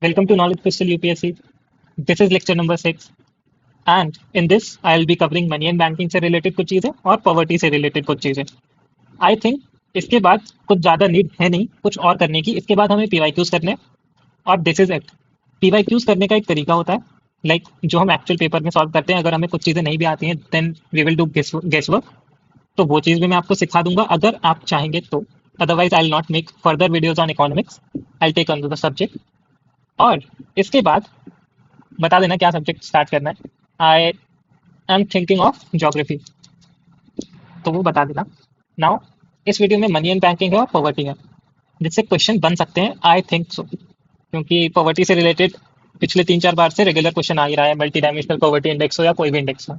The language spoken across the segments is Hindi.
Welcome to Knowledge Crystal UPSC. This is lecture number 6 and in this I'll be covering money and banking से related कुछ चीज़ें और poverty से related कुछ चीज़ें. I think इसके बाद कुछ ज़्यादा नीड है नहीं कुछ और करने की. इसके बाद हमें PYQs करने हैं और दिस इज इट. PYQs करने का एक तरीका होता है जो हम एक्चुअल पेपर में सॉल्व करते हैं. अगर हमें कुछ चीज़ें नहीं भी आती हैं then we will do guess work. तो वो चीज़ भी मैं आपको सिखा दूंगा अगर आप चाहेंगे तो. Otherwise I will not make further videos on economics. I take on the subject. और इसके बाद बता देना क्या सब्जेक्ट स्टार्ट करना है. I am thinking of geography, तो वो बता देना. नाउ इस वीडियो में मनी एंड बैंकिंग है और पॉवर्टी है, जिससे क्वेश्चन बन सकते हैं. आई थिंक सो, क्योंकि पॉवर्टी से रिलेटेड पिछले 3-4 बार से रेगुलर क्वेश्चन आ ही रहा है. मल्टी डायमेंशनल पॉवर्टी इंडेक्स हो या कोई भी इंडेक्स हो.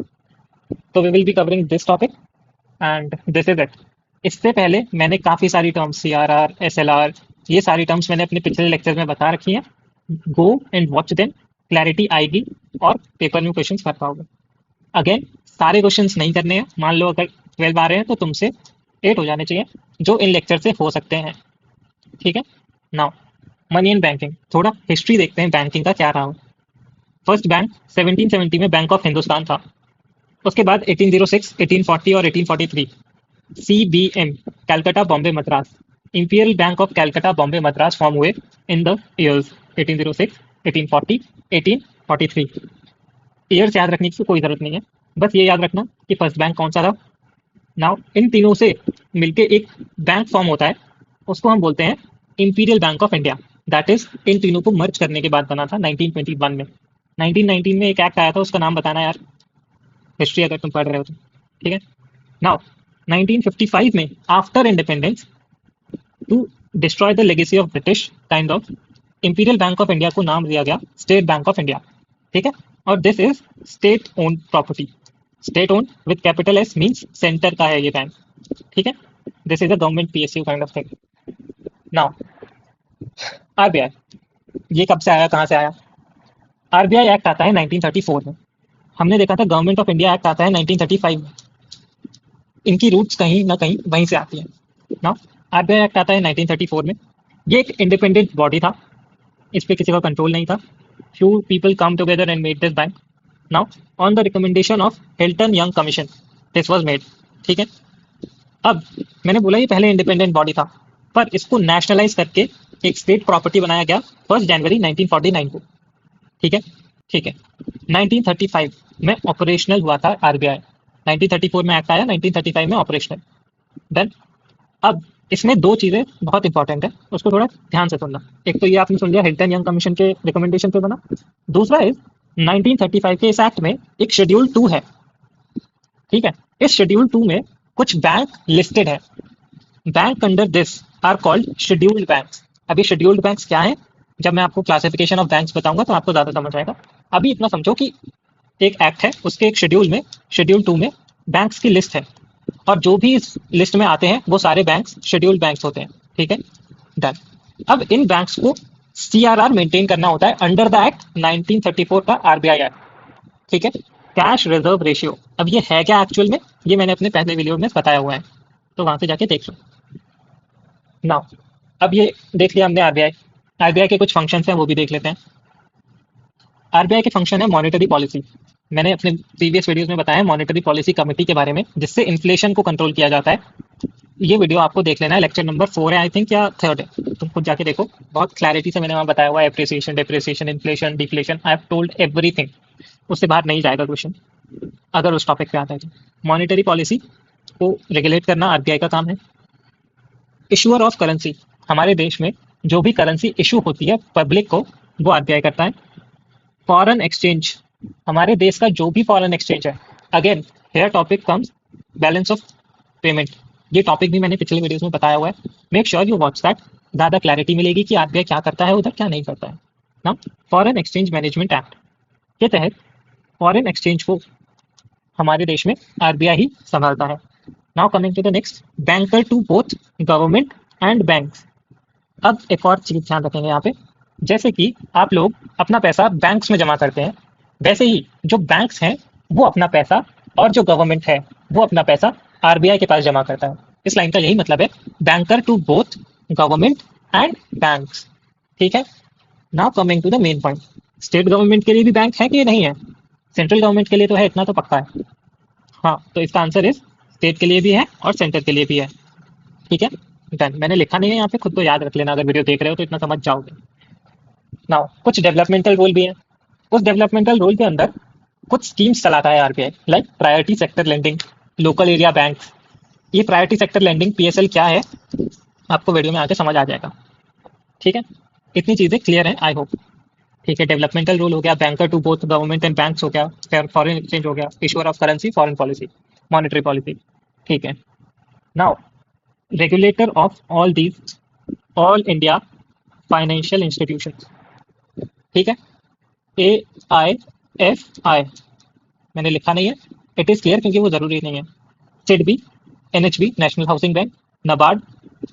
तो we will be covering this topic and this is it. इससे पहले मैंने काफ़ी सारी टर्म्स CRR, SLR, ये सारी टर्म्स मैंने अपने पिछले लेक्चर में बता रखी हैं. Go and watch them, clarity आएगी और पेपर में क्वेश्चंस कर पाओगे. अगेन सारे क्वेश्चंस नहीं करने हैं. मान लो अगर 12 आ रहे हैं तो तुमसे 8 हो जाने चाहिए जो इन लेक्चर से हो सकते हैं. ठीक है. नाउ मनी एंड बैंकिंग, थोड़ा हिस्ट्री देखते हैं बैंकिंग का क्या रहा. फर्स्ट बैंक 1770 में बैंक ऑफ हिंदुस्तान था. उसके बाद 1806, 1840 और 1843 CBM, Calcutta Bombay Madras, imperial bank of Calcutta Bombay Madras form हुए इन द ईयर्स 1806, 1840, 1843. ईयर्स याद रखने की कोई जरूरत नहीं है, बस ये याद रखना कि फर्स्ट बैंक कौन सा था. नाउ इन तीनों से मिलके एक बैंक फॉर्म होता है, उसको हम बोलते हैं imperial bank of India. That is in तीनों को मर्ज करने के बाद बना था 1921 में. 1919 में एक एक्ट आया था, उसका नाम बताना यार, हिस्ट्री अगर तुम पढ़ रहे हो तो. ठीक है. नाउ 1955 में after independence, to destroy the legacy of British kind of, imperial bank of India को नाम दिया गया स्टेट बैंक ऑफ इंडिया. ठीक है. और this is state owned property. State owned with capital S means centre का है ये बैंक. ठीक है. This is a government PSU kind of thing. Now RBI, ये कब से आया, कहाँ से आया? RBI एक्ट आता है 1934 में. हमने देखा था गवर्नमेंट ऑफ इंडिया एक्ट आता है 1935 में. इनकी रूट्स कहीं ना कहीं वहीं से आती है. नाउ RBI एक्ट आता है 1934 में. ये एक इंडिपेंडेंट बॉडी था, इस पर किसी का कंट्रोल नहीं था. Few people come together and made this bank. Now on the recommendation of Hilton young commission this was made. ठीक है. अब मैंने बोला ये पहले इंडिपेंडेंट बॉडी था, पर इसको नेशनलाइज करके एक स्टेट प्रॉपर्टी बनाया गया 1 जनवरी 1949 को. ठीक है. ठीक है. 1935 में ऑपरेशनल हुआ था RBI. 1934 में एक्ट आया, 1935 में ऑपरेशनल. देन अब इसमें दो चीज़ें बहुत इंपॉर्टेंट है, उसको थोड़ा ध्यान से सुनना. एक तो ये आपने सुन लिया हिल्टन यंग कमीशन के रिकमेंडेशन पे बना. दूसरा इज 1935 के इस एक्ट में एक शेड्यूल 2 है. ठीक है. इस शेड्यूल 2 में कुछ बैंक लिस्टेड है. Bank under this are called scheduled banks. अभी शेड्यूल्ड बैंक्स क्या है, जब मैं आपको क्लासिफिकेशन ऑफ बैंक्स बताऊंगा तो आपको ज्यादा समझ आएगा. अभी इतना समझो कि एक एक्ट है, उसके एक शेड्यूल में, शेड्यूल 2 में बैंक्स की लिस्ट है, और जो भी इस लिस्ट में आते हैं वो सारे बैंक्स शेड्यूल्ड बैंक्स होते हैं. ठीक है. डन. अब इन बैंक्स को CRR मेंटेन करना होता है अंडर द एक्ट 1934 का RBI एक्ट. ठीक है. Cash reserve ratio. अब ये है क्या एक्चुअल में, ये मैंने अपने पहले वीडियो में बताया हुआ है, तो वहां से जाके देख लो. नाउ अब ये देख लिया हमने RBI के कुछ फंक्शंस हैं वो भी देख लेते हैं. RBI के फंक्शन है मॉनेटरी पॉलिसी. मैंने अपने प्रीवियस वीडियोस में बताया मॉनेटरी पॉलिसी कमेटी के बारे में, जिससे इन्फ्लेशन को कंट्रोल किया जाता है. ये वीडियो आपको देख लेना है, लेक्चर नंबर 4 है आई थिंक या 3rd है, तुम खुद जाके देखो. बहुत क्लैरिटी से मैंने वहाँ बताया हुआ है appreciation, depreciation, inflation, deflation. I have told everything. उससे बाहर नहीं जाएगा क्वेश्चन अगर उस टॉपिक पे आता है तो. मॉनेटरी पॉलिसी को रेगुलेट करना RBI का काम है. इशूअर ऑफ करेंसी, हमारे देश में जो भी करेंसी इशू होती है पब्लिक को, वो RBI करता है. फॉरेन एक्सचेंज, हमारे देश का जो भी फॉरेन एक्सचेंज है, again here topic comes balance of payment. ये टॉपिक भी मैंने पिछले वीडियोस में बताया हुआ है. Make sure you watch that, ज़्यादा क्लैरिटी मिलेगी कि RBI क्या करता है उधर, क्या नहीं करता है. ना फॉरेन एक्सचेंज मैनेजमेंट एक्ट के तहत फॉरेन एक्सचेंज को हमारे देश में RBI ही संभालता है. Now coming to the next, banker to both government and banks. अब एक और चीज ध्यान रखेंगे यहाँ पे, जैसे कि आप लोग अपना पैसा बैंक्स में जमा करते हैं, वैसे ही जो बैंक्स हैं वो अपना पैसा, और जो गवर्नमेंट है वो अपना पैसा RBI के पास जमा करता है. इस लाइन का यही मतलब है, banker to both government and banks. ठीक है. Now coming to the main point, state government के लिए भी बैंक है कि नहीं है? सेंट्रल गवर्नमेंट के लिए तो है, इतना तो पक्का है। हाँ, तो इसका आंसर इज स्टेट के लिए भी है और सेंटर के लिए भी है। ठीक है, डन। मैंने लिखा नहीं है यहाँ पे, खुद तो याद रख लेना, अगर वीडियो देख रहे हो तो इतना समझ जाओगे। नाउ कुछ डेवलपमेंटल रूल भी है। उस डेवलपमेंटल रूल के अंदर कुछ स्कीम्स चलाता है RBI, like priority sector lending, local area bank. ये प्रायोरिटी सेक्टर लेंडिंग पीएसएल क्या है, आपको वीडियो में आके समझ आ जाएगा। ठीक है, इतनी चीजें क्लियर है आई होप। ठीक है, डेवलपमेंटल रूल हो गया, banker to both government and banks हो गया, फिर फॉरेन एक्सचेंज हो गया, issuer of currency, foreign policy, monetary policy. ठीक है, now regulator of all these, all India financial institutions. ठीक है, AIFI मैंने लिखा नहीं है, इट इज क्लियर क्योंकि वो जरूरी नहीं है। SIDBI, NHB National housing Bank, NABARD,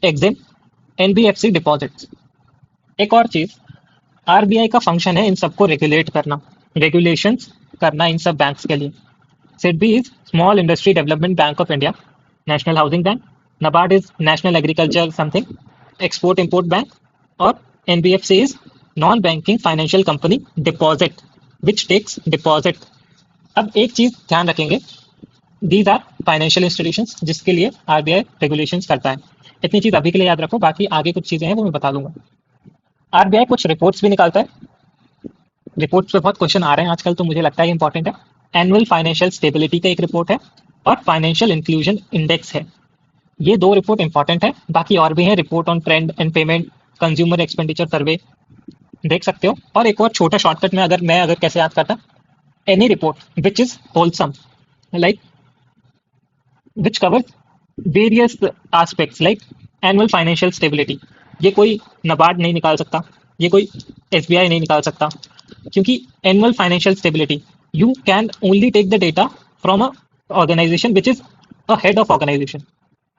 EXIM, NBFC deposits. एक और चीज, आरबीआई का फंक्शन है इन सबको रेगुलेट करना, रेगुलेशंस करना इन सब बैंक्स के लिए। SIDBI is Small Industry Development Bank of India, National housing Bank, NABARD is National Agriculture something, export import bank, और NBFC is non banking financial company deposit which takes deposit. अब एक चीज ध्यान रखेंगे, दीज आर फाइनेंशियल इंस्टीट्यूशंस जिसके लिए आरबीआई रेगुलेशंस करता है। इतनी चीज अभी के लिए याद रखो, बाकी आगे कुछ चीजें हैं वो मैं बता दूंगा। आरबीआई कुछ रिपोर्ट्स भी निकालता है, रिपोर्ट्स पे बहुत क्वेश्चन आ रहे हैं आजकल, तो मुझे लगता है ये इंपॉर्टेंट है। एनुअल फाइनेंशियल स्टेबिलिटी का एक रिपोर्ट है और फाइनेंशियल इंक्लूजन इंडेक्स है। ये दो रिपोर्ट इंपॉर्टेंट है, बाकी और भी है, report on trend and payment, consumer expenditure सर्वे, देख सकते हो। और एक और छोटा शॉर्टकट में अगर कैसे याद करता, any report which is wholesome, like which covers various aspects like annual financial stability. ये कोई नबार्ड नहीं निकाल सकता, ये कोई एसबीआई नहीं निकाल सकता, क्योंकि annual financial stability you can only take the data from a organisation which is a head of organisation.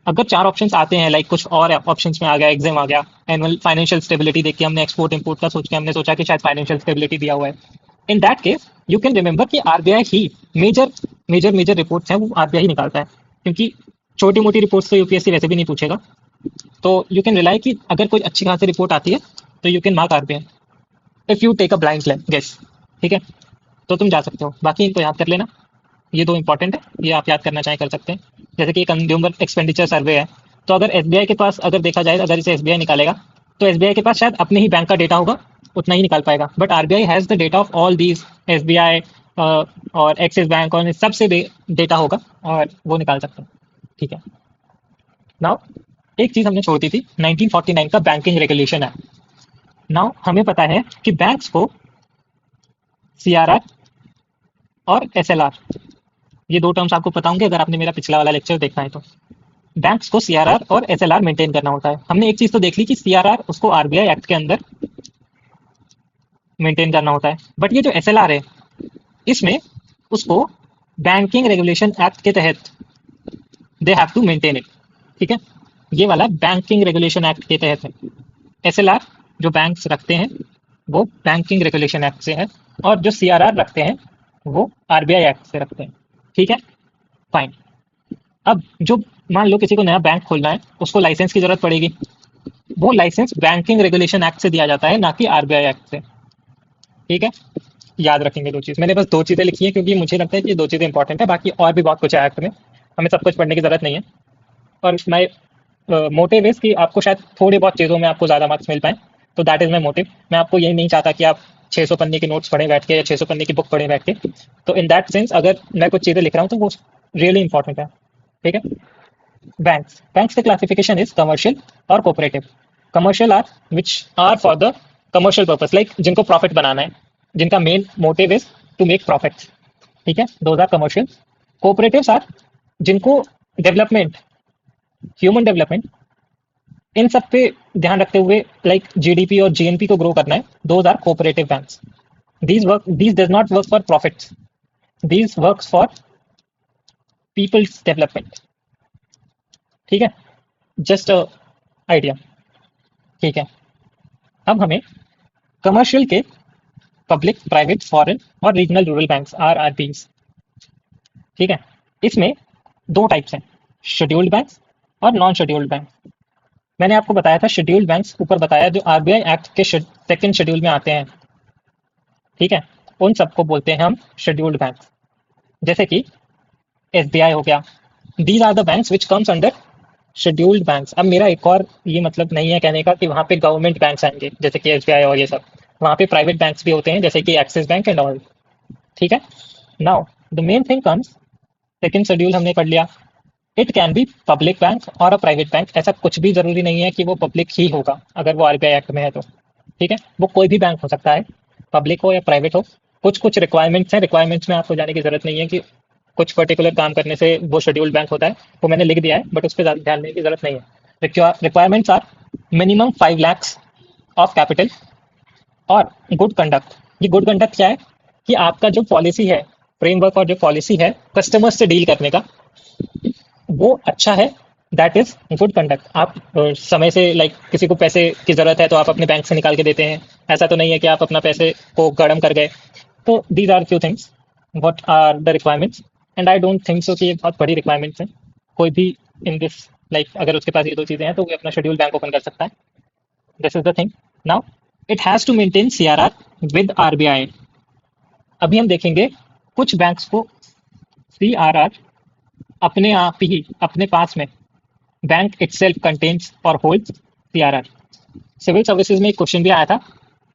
अगर चार ऑप्शंस आते हैं, लाइक कुछ और ऑप्शंस में आ गया, एग्जाम आ गया, एनुअल फाइनेंशियल स्टेबिलिटी देख के हमने एक्सपोर्ट इंपोर्ट का सोच के हमने सोचा कि शायद फाइनेंशियल स्टेबिलिटी दिया हुआ है, in that case you can remember कि आरबीआई ही मेजर मेजर मेजर रिपोर्ट्स हैं वो आरबीआई ही निकालता है, क्योंकि छोटी मोटी रिपोर्ट्स तो यूपीएससी वैसे भी नहीं पूछेगा। तो यू कैन रिलाई कि अगर कोई अच्छी खासी रिपोर्ट आती है तो you can mark RBI if you take a blind guess. ठीक है, तो तुम जा सकते हो, बाकी इनको याद कर लेना। ये दो इंपॉर्टेंट है, ये आप याद करना चाहें कर सकते हैं। जैसे कि कंज्यूमर एक्सपेंडिचर सर्वे है, तो अगर एसबीआई के पास अगर देखा जाए, अगर इसे एसबीआई निकालेगा तो एसबीआई के पास शायद अपने ही बैंक का डेटा होगा, उतना ही निकाल पाएगा, but RBI has the data of all these, SBI और एक्सिस बैंक और सबसे डेटा होगा और वो निकाल सकते हैं। ठीक है, नाउ एक चीज हमने छोड़ दी थी, 1949 का बैंकिंग रेगुलेशन है। नाउ हमें पता है कि बैंक्स को सीआरआर और एसएलआर, ये दो टर्म्स आपको पता होंगे अगर आपने मेरा पिछला वाला लेक्चर देखना है तो। बैंक्स को सीआरआर और एसएलआर मेंटेन करना होता है। हमने एक चीज तो देख ली कि सीआरआर उसको आरबीआई एक्ट के अंदर मेंटेन करना होता है, बट ये जो एसएलआर है इसमें उसको बैंकिंग रेगुलेशन एक्ट के तहत they have to maintain it. ठीक है, ये वाला बैंकिंग रेगुलेशन एक्ट के तहत है। एसएलआर जो बैंक्स रखते हैं वो बैंकिंग रेगुलेशन एक्ट से है, और जो सीआरआर रखते हैं वो आरबीआई एक्ट से रखते हैं। ठीक है, फाइन। अब जो मान लो किसी को नया बैंक खोलना है, उसको लाइसेंस की जरूरत पड़ेगी, वो लाइसेंस बैंकिंग रेगुलेशन एक्ट से दिया जाता है, ना कि आरबीआई एक्ट से। ठीक है, याद रखेंगे दो चीज, मैंने बस दो चीजें लिखी है क्योंकि मुझे लगता है कि ये दो चीजें इंपॉर्टेंट है, बाकी और भी बहुत कुछ है एक्ट में, हमें सब कुछ पढ़ने की जरूरत नहीं है। और माई मोटिव इज कि आपको शायद थोड़ी बहुत चीज़ों में आपको ज़्यादा मार्क्स मिल पाए, तो दैट इज़ माई मोटिव। मैं आपको यही नहीं चाहता कि आप 600 पन्ने के नोट्स पढ़े बैठ के या 600 पन्ने की बुक पढ़े बैठ के। तो इन दैट सेंस अगर मैं कुछ चीज़ें लिख रहा हूँ तो वो रियली इंपॉर्टेंट है। ठीक है, बैंक्स, बैंक्स का क्लासिफिकेशन इज कमर्शियल और cooperative. Commercial are which are for the commercial purpose, like जिनको प्रॉफिट बनाना है, जिनका main motive is to make profit. ठीक है, those are commercial. Cooperatives are जिनको डेवलपमेंट, ह्यूमन डेवलपमेंट, इन सब पे ध्यान रखते हुए लाइक जीडीपी और जीएनपी को ग्रो करना है, those are cooperative banks. These does not work for profits, these works for peoples development. ठीक है, जस्ट आइडिया। ठीक है, अब हमें कमर्शियल के पब्लिक, प्राइवेट, फॉरेन और रीजनल रूरल बैंक्स RRBs। ठीक है, इसमें दो टाइप्स हैं, शेड्यूल्ड बैंक्स और नॉन शेड्यूल्ड बैंक। मैंने आपको बताया था शेड्यूल्ड बैंक्स ऊपर बताया जो आरबीआई एक्ट के सेकंड शेड्यूल में आते हैं, ठीक है, उन सबको बोलते हैं हम शेड्यूल्ड बैंक। जैसे कि एसबीआई हो गया, these are the banks which comes under scheduled banks. अब मेरा एक और ये मतलब नहीं है कहने का कि वहाँ पे गवर्नमेंट बैंक्स आएंगे जैसे कि एसबीआई और ये सब, वहाँ पे प्राइवेट बैंक्स भी होते हैं जैसे कि एक्सिस बैंक एंड ऑल, ठीक है। Now the main thing comes, second schedule हमने पढ़ लिया, it can be public bank और अ प्राइवेट बैंक। ऐसा कुछ भी जरूरी नहीं है कि वो पब्लिक ही होगा अगर वो आरबीआई एक्ट में है तो, ठीक है, वो कोई भी बैंक हो सकता है, पब्लिक हो या प्राइवेट हो। कुछ कुछ रिक्वायरमेंट्स हैं, रिक्वायरमेंट्स में आपको जाने की जरूरत नहीं है कि कुछ पर्टिकुलर काम करने से वो शेड्यूल्ड बैंक होता है, वो मैंने लिख दिया है बट उस पर ज़्यादा ध्यान देने की जरूरत नहीं है। Requirements are minimum 5 lakhs of capital और गुड कंडक्ट। ये गुड कंडक्ट क्या है कि आपका जो पॉलिसी है, फ्रेमवर्क और जो पॉलिसी है कस्टमर्स से डील करने का, वो अच्छा है, दैट इज गुड कंडक्ट। आप समय से लाइक किसी को पैसे की जरूरत है तो आप अपने बैंक से निकाल के देते हैं, ऐसा तो नहीं है कि आप अपना पैसे को गरम कर गए। तो these are few things what are the requirements, and I don't think so कि ये बहुत बड़ी रिक्वायरमेंट्स हैं। कोई भी इन दिस लाइक अगर उसके पास ये दो चीज़ें हैं तो वो अपना शेड्यूल बैंक ओपन कर सकता है। This is the thing. Now it has to maintain CRR with RBI. अभी हम देखेंगे कुछ बैंक्स को सीआरआर अपने आप ही अपने पास में, बैंक इटसेल्फ कंटेन्स और होल्ड्स सीआरआर। सिविल सर्विसेज में एक क्वेश्चन भी आया था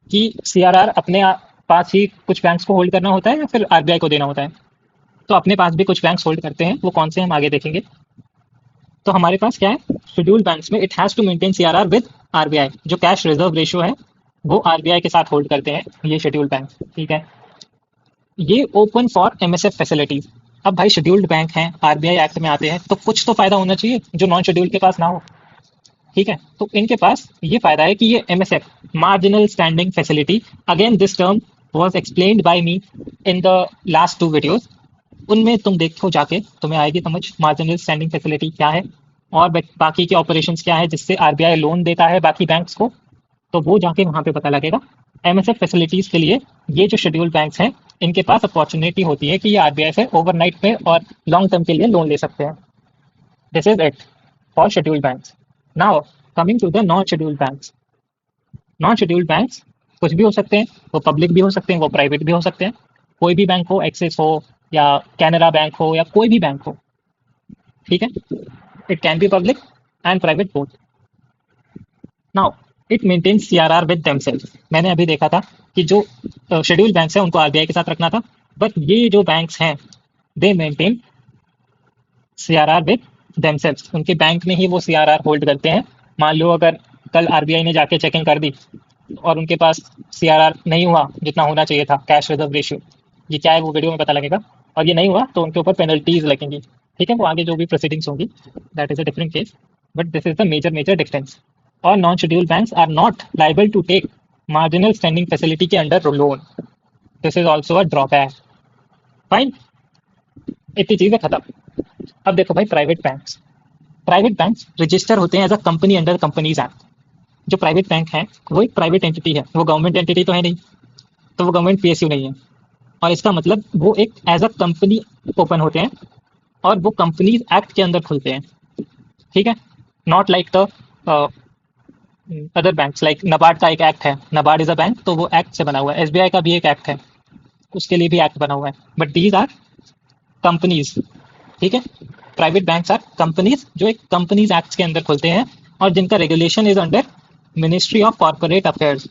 कि सीआरआर अपने पास ही कुछ बैंक्स को होल्ड करना होता है या फिर आरबीआई को देना होता है। तो अपने पास भी कुछ बैंक्स होल्ड करते हैं, वो कौन से हम आगे देखेंगे। तो हमारे पास क्या है, शेड्यूल्ड बैंक्स में it has to maintain CRR with RBI. जो कैश रिजर्व रेशियो है वो आरबीआई के साथ होल्ड करते हैं ये शेड्यूल्ड बैंक, ठीक है। ये ओपन फॉर एमएसएफ फैसिलिटीज। अब भाई शेड्यूल्ड बैंक हैं, आरबीआई एक्ट में आते हैं, तो कुछ तो फायदा होना चाहिए जो नॉन शेड्यूल्ड के पास ना हो, ठीक है। तो इनके पास ये फायदा है कि ये MSF, marginal standing facility, again this term was explained bye me in the last 2 videos, उनमें तुम देखो जाके तुम्हें आएगी समझ मार्जिनल स्टैंडिंग फैसिलिटी क्या है और बाकी के ऑपरेशंस क्या है जिससे आरबीआई लोन देता है बाकी बैंक्स को, तो वो जाके वहां पे पता लगेगा। एमएसएफ फैसिलिटीज के लिए ये जो शेड्यूल्ड बैंक्स हैं इनके पास अपॉर्चुनिटी होती है कि ये आरबीआई से ओवरनाइट में और लॉन्ग टर्म के लिए लोन ले सकते हैं। This is it for scheduled banks. Now coming to the non scheduled banks. Non scheduled banks कुछ भी हो सकते हैं, वो पब्लिक भी हो सकते हैं, वो प्राइवेट भी हो सकते हैं। कोई भी बैंक हो, एक्सिस हो या कैनरा बैंक हो या कोई भी बैंक हो, ठीक है। It can be public and private both. Now it maintains CRR with themself. मैंने अभी देखा था कि जो शेड्यूल्ड बैंक्स हैं उनको आरबीआई के साथ रखना था, बट ये जो बैंक्स हैं they maintain CRR with themself. उनके बैंक में ही वो सीआरआर होल्ड करते हैं। मान लो अगर कल आरबीआई ने जाके चेकिंग कर दी और उनके पास सीआरआर नहीं हुआ जितना होना चाहिए था, कैश रिजर्व रेशियो, ये क्या है वो वीडियो में पता लगेगा, और ये नहीं हुआ तो उनके ऊपर पेनल्टीज लगेंगी, ठीक है। वो आगे जो भी प्रोसीडिंग्स होंगी that is a different case, but this is the major major difference. और non schedule banks are not liable to take marginal standing facility के under loan. This is also a drawback. Fine, इतनी चीजें खत्म। अब देखो भाई प्राइवेट बैंक्स रजिस्टर होते हैं as a company under companies act. जो प्राइवेट बैंक है वो एक प्राइवेट एंटिटी है, वो गवर्नमेंट एंटिटी तो है नहीं, तो वो गवर्नमेंट पीएसयू नहीं है, और इसका मतलब वो एक एज अ कंपनी ओपन होते हैं और वो कंपनीज एक्ट के अंदर खुलते हैं, ठीक है। Not like the other banks, like NABARD का एक एक्ट है, नबार्ड इज अ बैंक तो वो एक्ट से बना हुआ है, एसबीआई का भी एक एक्ट है उसके लिए भी एक्ट बना हुआ है, बट दीज आर कंपनीज, ठीक है। प्राइवेट बैंक्स आर कंपनीज जो एक कंपनीज एक्ट के अंदर खुलते हैं और जिनका regulation is under ministry of corporate affairs.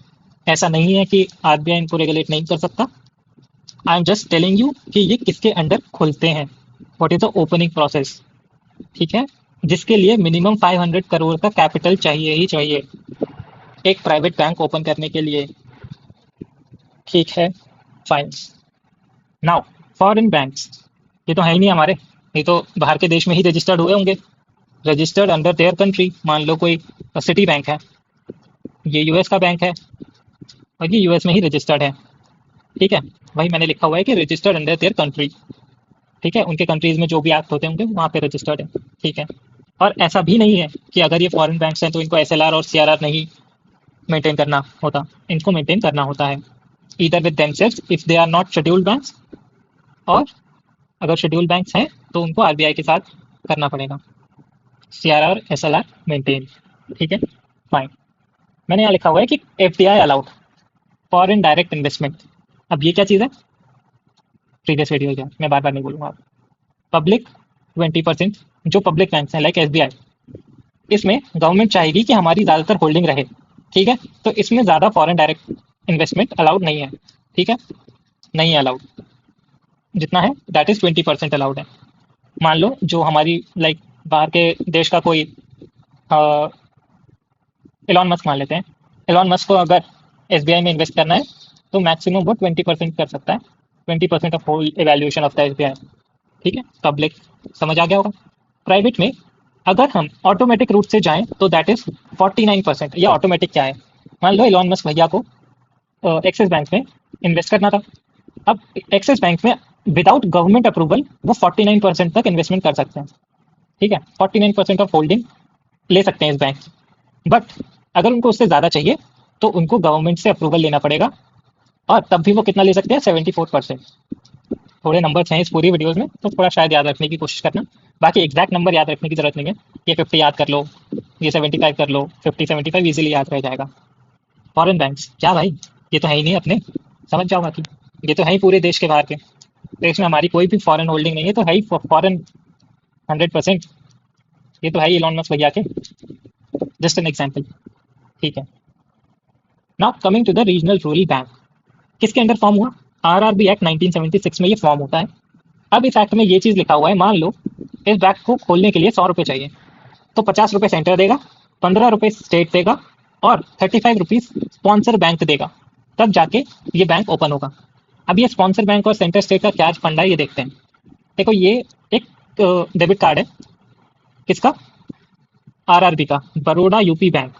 ऐसा नहीं है कि आरबीआई इनको रेगुलेट नहीं कर सकता, I am just telling you कि ये किसके अंडर खुलते हैं, what is the opening process, ठीक है, जिसके लिए मिनिमम 500 करोड़ का कैपिटल चाहिए ही चाहिए एक प्राइवेट बैंक ओपन करने के लिए, ठीक है। फाइन। नाउ फॉरेन बैंक्स, ये तो है ही नहीं हमारे, ये तो बाहर के देश में ही रजिस्टर्ड हुए होंगे, रजिस्टर्ड अंडर देयर कंट्री। मान लो कोई सिटी बैंक है, ये यूएस का बैंक है और ये यूएस में ही रजिस्टर्ड है, ठीक है। वही मैंने लिखा हुआ है कि रजिस्टर्ड अंडर देयर कंट्री, ठीक है, उनके कंट्रीज में जो भी एक्ट होते होंगे वहाँ पे रजिस्टर्ड है, ठीक है। और ऐसा भी नहीं है कि अगर ये फॉरेन बैंक्स हैं तो इनको एसएलआर और सीआरआर नहीं मेंटेन करना होता, इनको मेंटेन करना होता है either with themselves if they are not scheduled banks, और अगर शेड्यूल्ड बैंक्स हैं तो उनको आरबीआई के साथ करना पड़ेगा सीआरआर एसएलआर मेंटेन। ठीक है, फाइन। मैंने यहाँ लिखा हुआ है कि FDI allowed, foreign direct investment. अब ये क्या चीज़ है, प्रीवियस वीडियो है, मैं बार बार नहीं बोलूंगा। पब्लिक 20%, जो पब्लिक बैंक हैं लाइक एसबीआई, इसमें गवर्नमेंट चाहेगी कि हमारी ज़्यादातर होल्डिंग रहे। ठीक है, तो इसमें ज़्यादा फॉरेन डायरेक्ट इन्वेस्टमेंट अलाउड नहीं है। ठीक है, नहीं है अलाउड। जितना है दैट इज़ 20% अलाउड है। मान लो जो हमारी लाइक बाहर के देश का कोई एलॉन मस्क मान लेते हैं, एलॉन मस्क को अगर एसबीआई में इन्वेस्ट करना है तो मैक्सिमम वो 20% कर सकता है, 20% of whole evaluation of the SBI. ठीक है, पब्लिक समझ आ गया होगा। प्राइवेट में अगर हम ऑटोमेटिक रूट से जाएं तो दैट इज 49%। या ऑटोमेटिक क्या है, मान लो एलॉन मस्क भैया को एक्सिस बैंक में इन्वेस्ट करना था। अब एक्सिस बैंक में विदाउट गवर्नमेंट अप्रूवल वो 49% तक इन्वेस्टमेंट कर सकते हैं। ठीक है, 49% ऑफ होल्डिंग ले सकते हैं इस बैंक। बट अगर उनको उससे ज़्यादा चाहिए तो उनको गवर्नमेंट से अप्रूवल लेना पड़ेगा, और तब भी वो कितना ले सकते हैं, 74%। थोड़े नंबर्स हैं इस पूरी वीडियोस में, तो थोड़ा शायद याद रखने की कोशिश करना। बाकी एग्जैक्ट नंबर याद रखने की जरूरत नहीं है। ये 50 याद कर लो, ये 75 कर लो, 50 75 इजीली याद रह जाएगा। फॉरेन बैंक्स क्या भाई, ये तो है ही नहीं अपने, समझ जाओ। बाकी ये तो है ही पूरे देश के बाहर के, देश में हमारी कोई भी फॉरेन होल्डिंग नहीं है, तो है ही फॉरेन 100%। ये तो है ही इलॉन मस्क भैया के, जस्ट एन एग्जाम्पल। ठीक है, now coming to the regional rural bank, किसके अंडर फॉर्म हुआ, आरआरबी एक्ट 1976 में ये फॉर्म होता है। अब इस एक्ट में ये चीज लिखा हुआ है, मान लो इस बैंक को खोलने के लिए 100 रुपए चाहिए, तो 50 रुपए सेंटर देगा, 15 रुपए स्टेट देगा, और 35 रुपीज स्पॉन्सर बैंक देगा, तब जाके ये बैंक ओपन होगा। अब ये स्पॉन्सर बैंक और सेंटर स्टेट का क्या फंडा है ये देखते हैं। देखो ये एक डेबिट कार्ड है, किसका, आरआरबी का, बड़ौदा यूपी बैंक।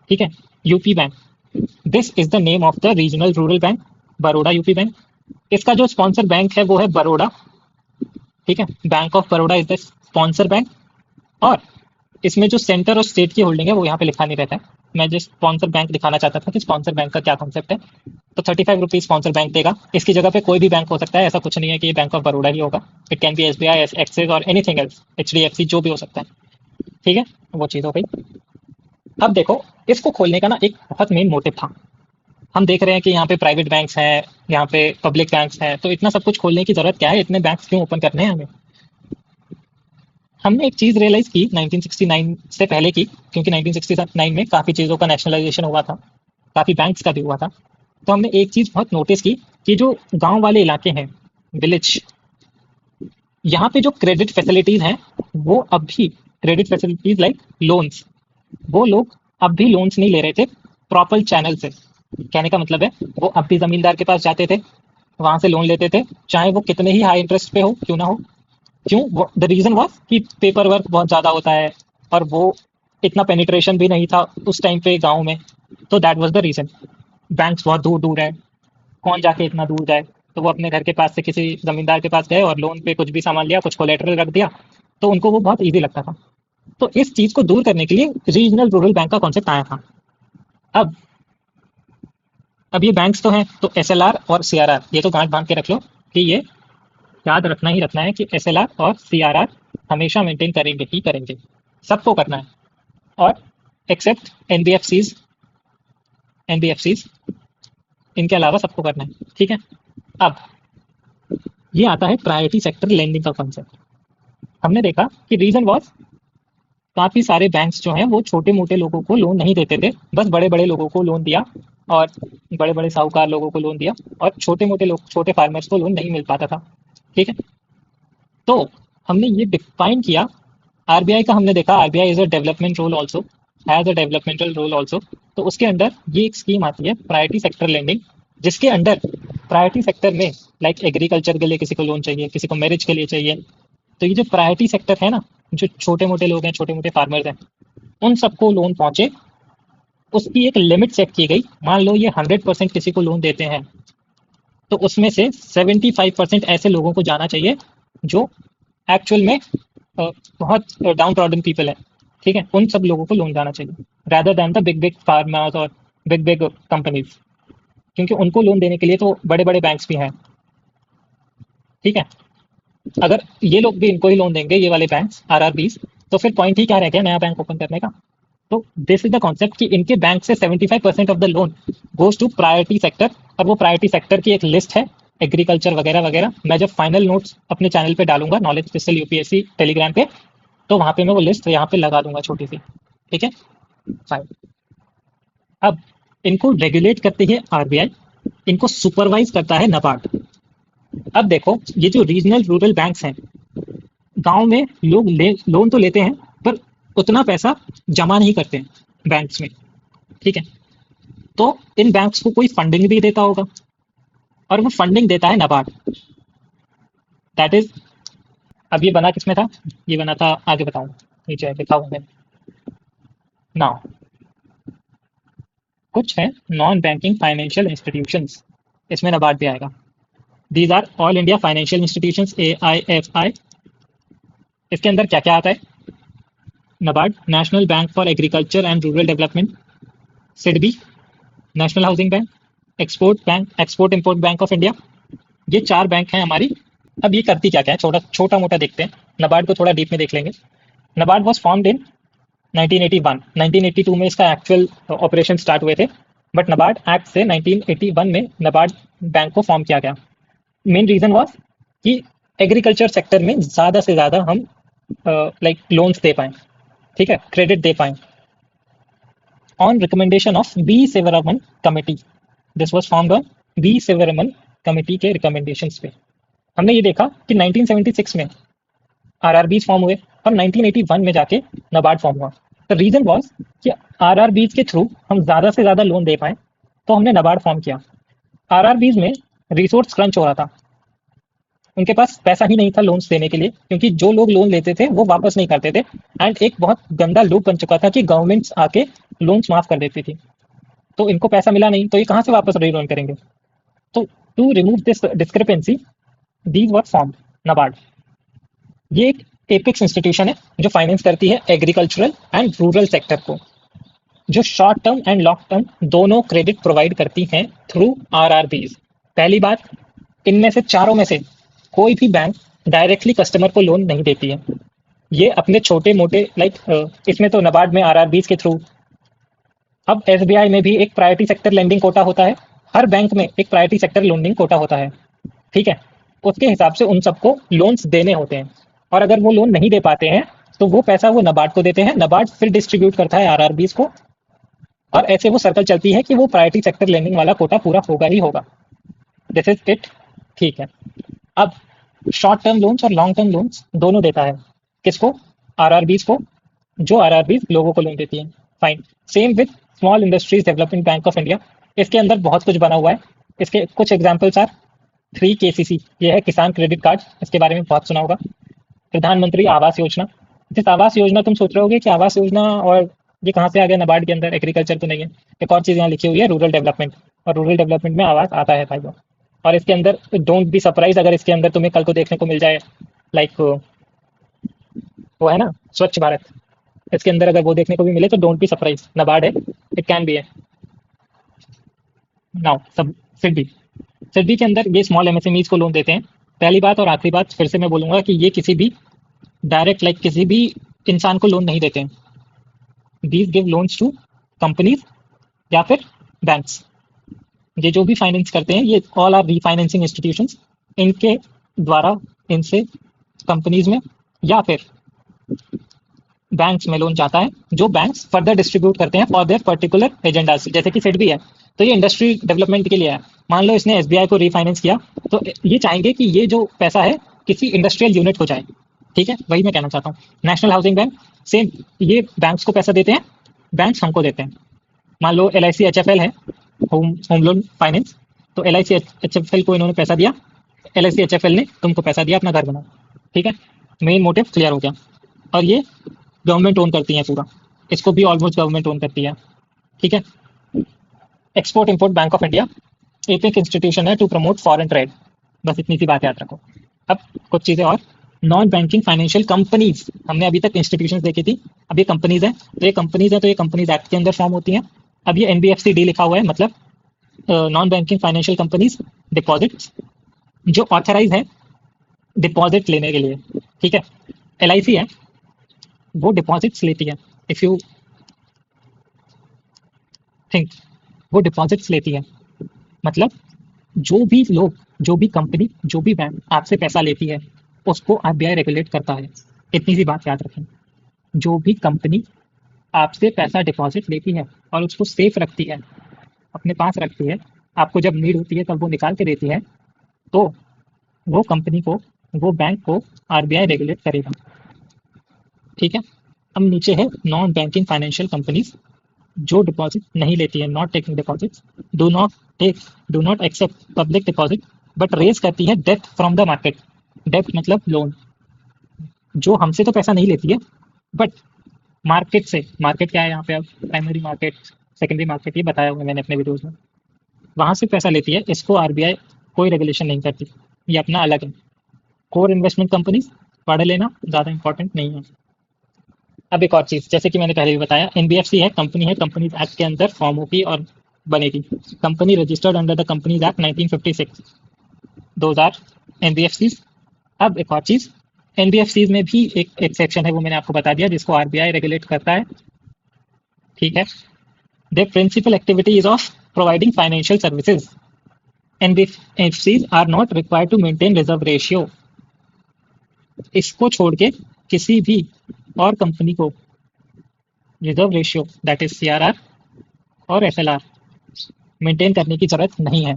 ठीक है, UP bank, this is the name of the regional rural bank, Baroda UP bank. इसका जो स्पॉन्सर बैंक है वो है बड़ौदा। ठीक है, bank of Baroda is the sponsor bank. और इसमें जो सेंटर और स्टेट की होल्डिंग है वो यहाँ पे लिखा नहीं रहता है। मैं जो स्पॉन्सर बैंक दिखाना चाहता था कि स्पॉन्सर बैंक का क्या कॉन्सेप्ट है। तो 35 रुपीज स्पॉन्सर बैंक देगा, इसकी जगह पे कोई भी बैंक हो सकता है, ऐसा कुछ नहीं है कि ये बैंक ऑफ बड़ौदा ही होगा। It can B SBI, axis और एनीथिंग एल्स, एचडीएफसी, जो भी हो सकता है। ठीक है, वो चीज़ हो गई। अब देखो, इसको खोलने का ना एक बहुत मेन मोटिव था। हम देख रहे हैं कि यहाँ पे प्राइवेट बैंक्स हैं, यहाँ पे पब्लिक बैंक्स हैं, तो इतना सब कुछ खोलने की जरूरत क्या है, इतने बैंक्स क्यों ओपन करने हैं हमें। हमने एक चीज रियलाइज की 1969 से पहले की, क्योंकि 1969 में काफी चीजों का नेशनलाइजेशन हुआ था, काफी बैंक्स का भी हुआ था। तो हमने एक चीज बहुत नोटिस की कि जो गांव वाले इलाके हैं, विलेज, यहाँ पे जो क्रेडिट फैसिलिटीज हैं वो अब भी, क्रेडिट फैसिलिटीज लाइक लोन्स, वो लोग अब भी लोन्स नहीं ले रहे थे प्रॉपर चैनल से। कहने का मतलब है वो अब भी जमींदार के पास जाते थे, वहां से लोन लेते थे, चाहे वो कितने ही हाई इंटरेस्ट पे हो क्यों ना हो। क्यों, द रीजन वॉज कि पेपर वर्क बहुत ज़्यादा होता है, और वो इतना पेनिट्रेशन भी नहीं था उस टाइम पे गाँव में। तो that was the reason. Banks बहुत दूर दूर है, कौन जाके इतना दूर जाए, तो वो अपने घर के पास से किसी जमींदार के पास गए और लोन पे कुछ भी सामान लिया, कुछ कोलेटरल रख दिया, तो उनको वो बहुत ईजी लगता था। तो इस चीज़ को दूर करने के लिए रीजनल रूरल बैंक का कॉन्सेप्ट आया था। अब अब ये बैंक्स तो हैं, तो एसएलआर और सीआरआर ये तो गांठ बांध के रख लो कि ये याद रखना ही रखना है कि एसएलआर और सीआरआर हमेशा मेंटेन करेंगे ही करेंगे, सबको करना है। और एक्सेप्ट एनबीएफसीज, एनबीएफसीज इनके अलावा सबको करना है। ठीक है, अब ये आता है प्रायोरिटी सेक्टर लेंडिंग का कॉन्सेप्ट। हमने देखा कि रीजन वॉज काफी सारे बैंक्स जो हैं वो छोटे मोटे लोगों को लोन नहीं देते थे, बस बड़े बड़े लोगों को लोन दिया, और बड़े बड़े साहूकार लोगों को लोन दिया, और छोटे मोटे लोग, छोटे फार्मर्स को लोन नहीं मिल पाता था। ठीक है, तो हमने ये डिफाइन किया। आरबीआई का हमने देखा, RBI is a development role also, has a developmental role also. तो उसके अंडर ये एक स्कीम आती है प्रायोरिटी सेक्टर लेंडिंग, जिसके अंडर प्रायोरिटी सेक्टर में लाइक एग्रीकल्चर के लिए किसी को लोन चाहिए, किसी को मैरिज के लिए चाहिए, तो ये जो प्रायोरिटी सेक्टर है ना, जो छोटे मोटे लोग हैं, छोटे मोटे फार्मर्स हैं, उन सबको लोन पहुंचे। उसकी एक लिमिट सेट की गई, मान लो ये 100% किसी को लोन देते हैं, तो उसमें से 75% ऐसे लोगों को जाना चाहिए जो एक्चुअल में बहुत डाउन ट्रॉडन पीपल है। ठीक है, उन सब लोगों को लोन जाना चाहिए, rather than the big big farmers और बिग बिग कंपनीज, क्योंकि उनको लोन देने के लिए तो बड़े बड़े बैंक्स भी हैं। ठीक है, अगर ये लोग भी इनको ही लोन देंगे, ये वाले बैंक्स आरआरबीज, तो फिर पॉइंट ही क्या रह गया नया बैंक ओपन करने का। तो दिस इज द कॉन्सेप्ट कि इनके बैंक से 75% of the loan goes to priority sector, और वो प्रायोरिटी सेक्टर की एक लिस्ट है, एग्रीकल्चर वगैरह वगैरह। मैं जब फाइनल नोट्स अपने चैनल पे डालूंगा, नॉलेज क्रिस्टल यूपीएससी टेलीग्राम पे, तो वहां पे मैं वो लिस्ट यहाँ पे लगा दूंगा छोटी सी। ठीक है, फाइन। अब इनको रेगुलेट करती है आरबीआई, इनको सुपरवाइज करता है नबार्ड। अब देखो, ये जो रीजनल रूरल बैंक्स हैं, गांव में लोग लोन तो लेते हैं, पर उतना पैसा जमा नहीं करते हैं बैंक्स में। ठीक है, तो इन बैंक्स को कोई फंडिंग भी देता होगा, और वो फंडिंग देता है नबार्ड। दैट इज, अब ये बना किसमें था? ये बना था, आगे बताऊं, नीचे लिखा हुआ है नाउ। कुछ है नॉन बैंकिंग फाइनेंशियल इंस्टीट्यूशंस, इसमें नबार्ड भी आएगा। These are all India financial institutions, AIFI। इसके अंदर क्या क्या आता है? NABARD, national bank for agriculture and rural development, SIDBI, national housing bank, export bank, export import bank of India. ये 4 बैंक हैं हमारी। अब ये करती क्या क्या है, छोटा छोटा मोटा देखते हैं। नबार्ड को थोड़ा डीप में देख लेंगे। NABARD was formed in 1981। 1982 में इसका एक्चुअल ऑपरेशन स्टार्ट हुए थे, बट नबार्ड एक्ट से 1981 में नबार्ड बैंक को फॉर्म किया गया। मेन रीजन वॉज कि एग्रीकल्चर सेक्टर में ज़्यादा से ज़्यादा हम लाइक लोन्स दे पाएँ, ठीक है, क्रेडिट दे पाएँ। On recommendation of B Sivaraman committee, this was formed on B Sivaraman committee के रिकमेंडेशंस पे। हमने ये देखा कि 1976 में आरआरबीज फॉर्म हुए, और 1981 में जाके नबार्ड फॉर्म हुआ। द रीजन वॉज कि आरआरबीज के थ्रू हम ज़्यादा से ज़्यादा लोन दे पाएँ, तो हमने नबार्ड फॉर्म किया। आरआरबीज में रिसोर्स क्रंच हो रहा था, उनके पास पैसा ही नहीं था लोन्स देने के लिए, क्योंकि जो लोग लोन लेते थे वो वापस नहीं करते थे। एंड एक बहुत गंदा लूप बन चुका था कि गवर्नमेंट्स आके लोन्स माफ कर देती थी, तो इनको पैसा मिला नहीं, तो ये कहाँ से वापस री लोन करेंगे? तो to remove this discrepancy, these were formed NABARD. ये एक एपिक्स इंस्टीट्यूशन है जो फाइनेंस करती है एग्रीकल्चरल एंड रूरल सेक्टर को, जो short term and long term दोनों क्रेडिट प्रोवाइड करती हैं थ्रू आरआरबीज। पहली बात, इनमें से चारों में से कोई भी बैंक डायरेक्टली कस्टमर को लोन नहीं देती है। ये अपने छोटे मोटे इसमें तो नबार्ड में आरआरबीज के थ्रू। अब एसबीआई में भी एक प्रायोरिटी सेक्टर लेंडिंग कोटा होता है, हर बैंक में एक प्रायोरिटी सेक्टर लेंडिंग कोटा होता है। ठीक है, उसके हिसाब से उन सबको लोन्स देने होते हैं, और अगर वो लोन नहीं दे पाते हैं तो वो पैसा वो नबार्ड को देते हैं, नबार्ड फिर डिस्ट्रीब्यूट करता है आरआरबीज को, और ऐसे वो सर्कल चलती है कि वो प्रायोरिटी सेक्टर लेंडिंग वाला कोटा पूरा होगा ही होगा। This is it. ठीक है, अब शॉर्ट टर्म लोन्स और लॉन्ग टर्म लोन्स दोनों देता है, किसको? आरआरबीज को, जो आरआरबीज लोगों को लोन देती है। Fine. Same with small industries development Bank of India. इसके अंदर बहुत कुछ बना हुआ है। इसके कुछ एग्जाम्पल्स आर 3KCC, ये है किसान क्रेडिट कार्ड, इसके बारे में बहुत सुना होगा। प्रधानमंत्री आवास योजना, जिस आवास योजना तुम सोच रहे होगे कि आवास योजना और ये कहाँ से आ गया नबार्ड के अंदर, एग्रीकल्चर तो नहीं है। एक और चीज़ यहाँ लिखी हुई है, रूरल डेवलपमेंट, और रूरल डेवलपमेंट में आवास आता है भाइयों। और इसके अंदर डोंट बी सरप्राइज अगर इसके अंदर तुम्हें कल को देखने को मिल जाए लाइक वो है ना स्वच्छ भारत, इसके अंदर अगर वो देखने को भी मिले तो डोंट बी सरप्राइज, नबार्ड है, इट कैन बी है। नाउ सब सिडबी, सिडबी के अंदर ये स्मॉल एमएसएमईज को लोन देते हैं। पहली बात और आखिरी बात फिर से मैं बोलूंगा कि ये किसी भी डायरेक्ट किसी भी इंसान को लोन नहीं देते हैं। These give loans to companies या फिर बैंक्स। ये जो भी फाइनेंस करते हैं ये ऑल आर रीफाइनेंसिंग इंस्टीट्यूशंस, इनके द्वारा इनसे कंपनीज में या फिर बैंक्स में लोन जाता है, जो बैंक्स फर्दर डिस्ट्रीब्यूट करते हैं फॉर देयर पर्टिकुलर एजेंडाज। जैसे कि सिडबी है तो ये इंडस्ट्री डेवलपमेंट के लिए है। मान लो इसने एसबीआई को रीफाइनेंस किया, तो ये चाहेंगे कि ये जो पैसा है किसी इंडस्ट्रियल यूनिट को जाए। ठीक है, वही मैं कहना चाहता हूँ। नेशनल हाउसिंग बैंक सेम, ये बैंक्स को पैसा देते हैं, बैंक्स हमको देते हैं। मान लो LIC HFL है, होम लोन फाइनेंस, तो LIC HFL को इन्होंने पैसा दिया, LIC HFL ने तुमको पैसा दिया अपना घर बनाओ। ठीक है, मेन मोटिव क्लियर हो गया। और ये गवर्नमेंट ओन करती है पूरा, इसको भी ऑलमोस्ट गवर्नमेंट ओन करती है। ठीक है, export import bank of India एक इंस्टीट्यूशन है टू प्रमोट फॉरेन ट्रेड। बस इतनी सी बात याद रखो। अब कुछ चीज़ें और, नॉन बैंकिंग फाइनेंशियल कंपनीज, हमने अभी तक इंस्टीट्यूशंस देखी थी, अब ये कंपनीज है। तो ये कंपनीज है तो ये कंपनीज एक्ट के अंदर फॉर्म होती हैं। अब ये NBFCD लिखा हुआ है, मतलब non banking financial companies deposits, जो ऑथराइज है डिपॉजिट लेने के लिए। ठीक है, LIC है वो डिपॉजिट्स लेती है। इफ़ यू थिंक वो डिपॉजिट्स लेती है। मतलब जो भी लोग, जो भी कंपनी, जो भी बैंक आपसे पैसा लेती है, उसको आरबीआई रेगुलेट करता है। इतनी सी बात याद रखें। जो भी कंपनी आपसे पैसा डिपॉजिट लेती है और उसको सेफ रखती है, अपने पास रखती है, आपको जब नीड होती है तब वो निकाल के देती है, तो वो कंपनी को, वो बैंक को आरबीआई रेगुलेट करेगा। ठीक है। अब नीचे है नॉन बैंकिंग फाइनेंशियल कंपनीज, जो डिपॉजिट नहीं लेती है, not taking deposits, do not take, do not accept public deposit, but raise करती है debt from the market. Debt मतलब लोन। जो हमसे तो पैसा नहीं लेती है, बट मार्केट से, मार्केट क्या है यहाँ पे, अब प्राइमरी मार्केट, सेकेंडरी मार्केट, ये बताया हुआ है मैंने अपने वीडियोज में, वहां से पैसा लेती है। इसको आरबीआई कोई रेगुलेशन नहीं करती, ये अपना अलग है। कोर इन्वेस्टमेंट कंपनीज पढ़ लेना, ज़्यादा इंपॉर्टेंट नहीं है। अब एक और चीज़, जैसे कि मैंने पहले भी बताया, एनबीएफसी है, कंपनीज एक्ट के अंदर फॉर्म होगी और बनेगी। Company registered under the companies act 1956, those are NBFCs. अब एक और चीज़, एनबीएफसीज में भी एक एक्सेप्शन है, वो मैंने आपको बता दिया, जिसको आरबीआई रेगुलेट करता है। ठीक है। The principal activity is of providing financial services. NBFCs are not required to maintain reserve ratio. इसको छोड़ के किसी भी और कंपनी को reserve ratio, that is CRR और एफएलआर, मेंटेन करने की जरूरत नहीं है।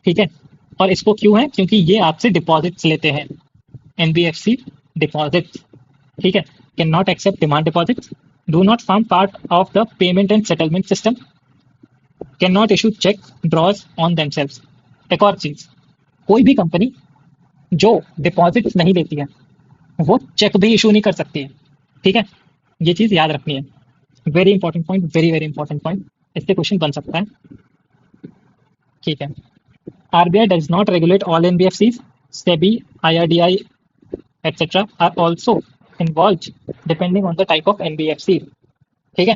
ठीक है। और इसको क्यों है? क्योंकि ये आपसे डिपॉजिट्स लेते हैं। एनबीएफसी डिपॉजिट्स, ठीक है, can not accept demand deposits, do not form part of the payment and settlement system, can not issue cheque draws on themselves. एक और चीज, कोई भी कंपनी जो डिपॉजिट्स नहीं लेती है, वो चेक भी इशू नहीं कर सकती है। ठीक है। ये चीज याद रखनी है। Very important point, very very important point, इससे क्वेश्चन बन सकता है। ठीक है। RBI does not regulate all NBFCs, SEBI, IRDI etc are also involved depending on the type of NBFC. ठीक है।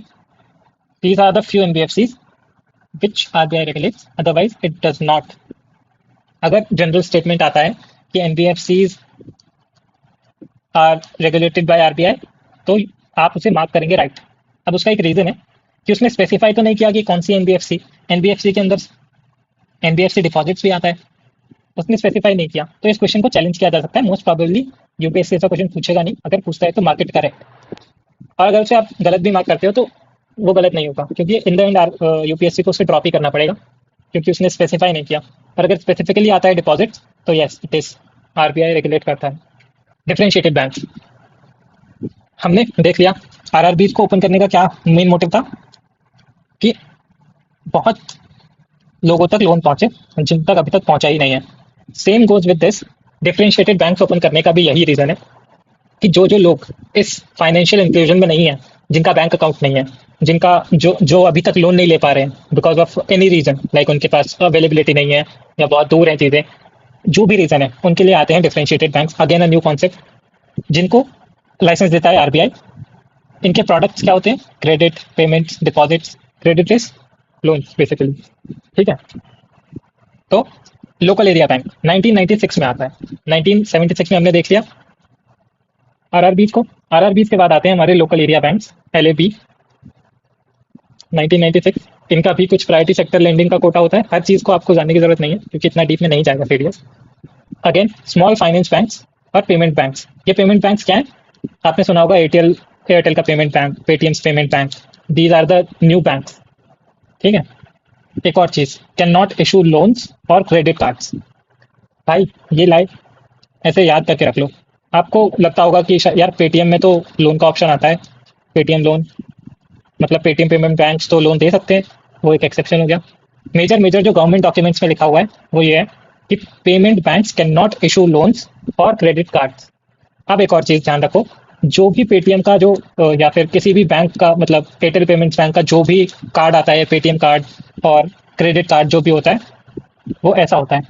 These are the few NBFCs which RBI regulates, otherwise it does not. अगर जनरल स्टेटमेंट आता है कि NBFCs are regulated by RBI, तो आप उसे मार्क करेंगे राइट। अब उसका एक रीजन है कि उसने स्पेसिफाई तो नहीं किया कि कौन सी एनबीएफसी। एनबीएफसी के अंदर एनबीएफसी डिपॉजिट्स भी आता है, उसने स्पेसिफाई नहीं किया, तो इस क्वेश्चन को चैलेंज किया जा सकता है। मोस्ट प्रोबेबली यूपीएससी ऐसा क्वेश्चन पूछेगा नहीं, अगर पूछता है तो मार्केट करेक्ट, और अगर उसे आप गलत भी मार्क करते हो तो वो गलत नहीं होगा, क्योंकि इन द एंड यूपीएससी को उसे ड्रॉप ही करना पड़ेगा, क्योंकि उसने स्पेसिफाई नहीं किया। पर अगर स्पेसिफिकली आता है डिपॉजिट, तो yes it is, RBI regulate करता है। डिफरेंशिएटेड बैंक, हमने देख लिया आरआरबी को ओपन करने का क्या मेन मोटिव था, कि बहुत लोगों तक लोन पहुंचे जिन तक अभी तक पहुंचा ही नहीं है। Same goes with this, differentiated bank open करने का भी यही रीजन है कि जो जो लोग इस फाइनेंशियल इंक्लूजन में नहीं है, जिनका बैंक अकाउंट नहीं है, जिनका जो जो अभी तक लोन नहीं ले पा रहे हैं because of any reason, like उनके पास अवेलेबिलिटी नहीं है या बहुत दूर है चीज़ें, जो भी रीजन है, उनके लिए आते हैं differentiated bank. Again a new concept, जिनको लाइसेंस देता है आरबीआई। इनके प्रोडक्ट्स क्या होते हैं? Credit, payments, deposits, credit risk, loans basically. ठीक है। तो लोकल एरिया बैंक 1996 में आता है। 1976 में हमने देख लिया आरआरबीज को। आरआरबीज के बाद आते हैं हमारे लोकल एरिया बैंक्स, एलएबी 1996। इनका भी कुछ प्रायोरिटी सेक्टर लेंडिंग का कोटा होता है। हर चीज़ को आपको जानने की जरूरत नहीं है, क्योंकि इतना डीप में नहीं जाएगा PDF. Again small finance banks और पेमेंट बैंक्स। ये पेमेंट बैंक्स क्या है? आपने सुना होगा एयरटेल, एयरटेल का payment bank, Paytm payment bank, these are the new banks. ठीक है। एक और चीज, कैन नॉट इशू लोन्स और क्रेडिट कार्ड्स। भाई ये लाइव ऐसे याद करके रख लो। आपको लगता होगा कि यार पेटीएम में तो लोन का ऑप्शन आता है, पेटीएम लोन, मतलब पेटीएम पेमेंट बैंक्स तो लोन दे सकते हैं, वो एक एक्सेप्शन हो गया। मेजर मेजर जो गवर्नमेंट डॉक्यूमेंट्स में लिखा हुआ है वो ये है कि payment banks can not issue loans और क्रेडिट कार्ड्स। अब एक और चीज ध्यान रखो, जो भी पेटीएम का जो या फिर किसी भी बैंक का, मतलब एयरटेल पेमेंट्स बैंक का जो भी कार्ड आता है, पेटीएम कार्ड और क्रेडिट कार्ड जो भी होता है, वो ऐसा होता है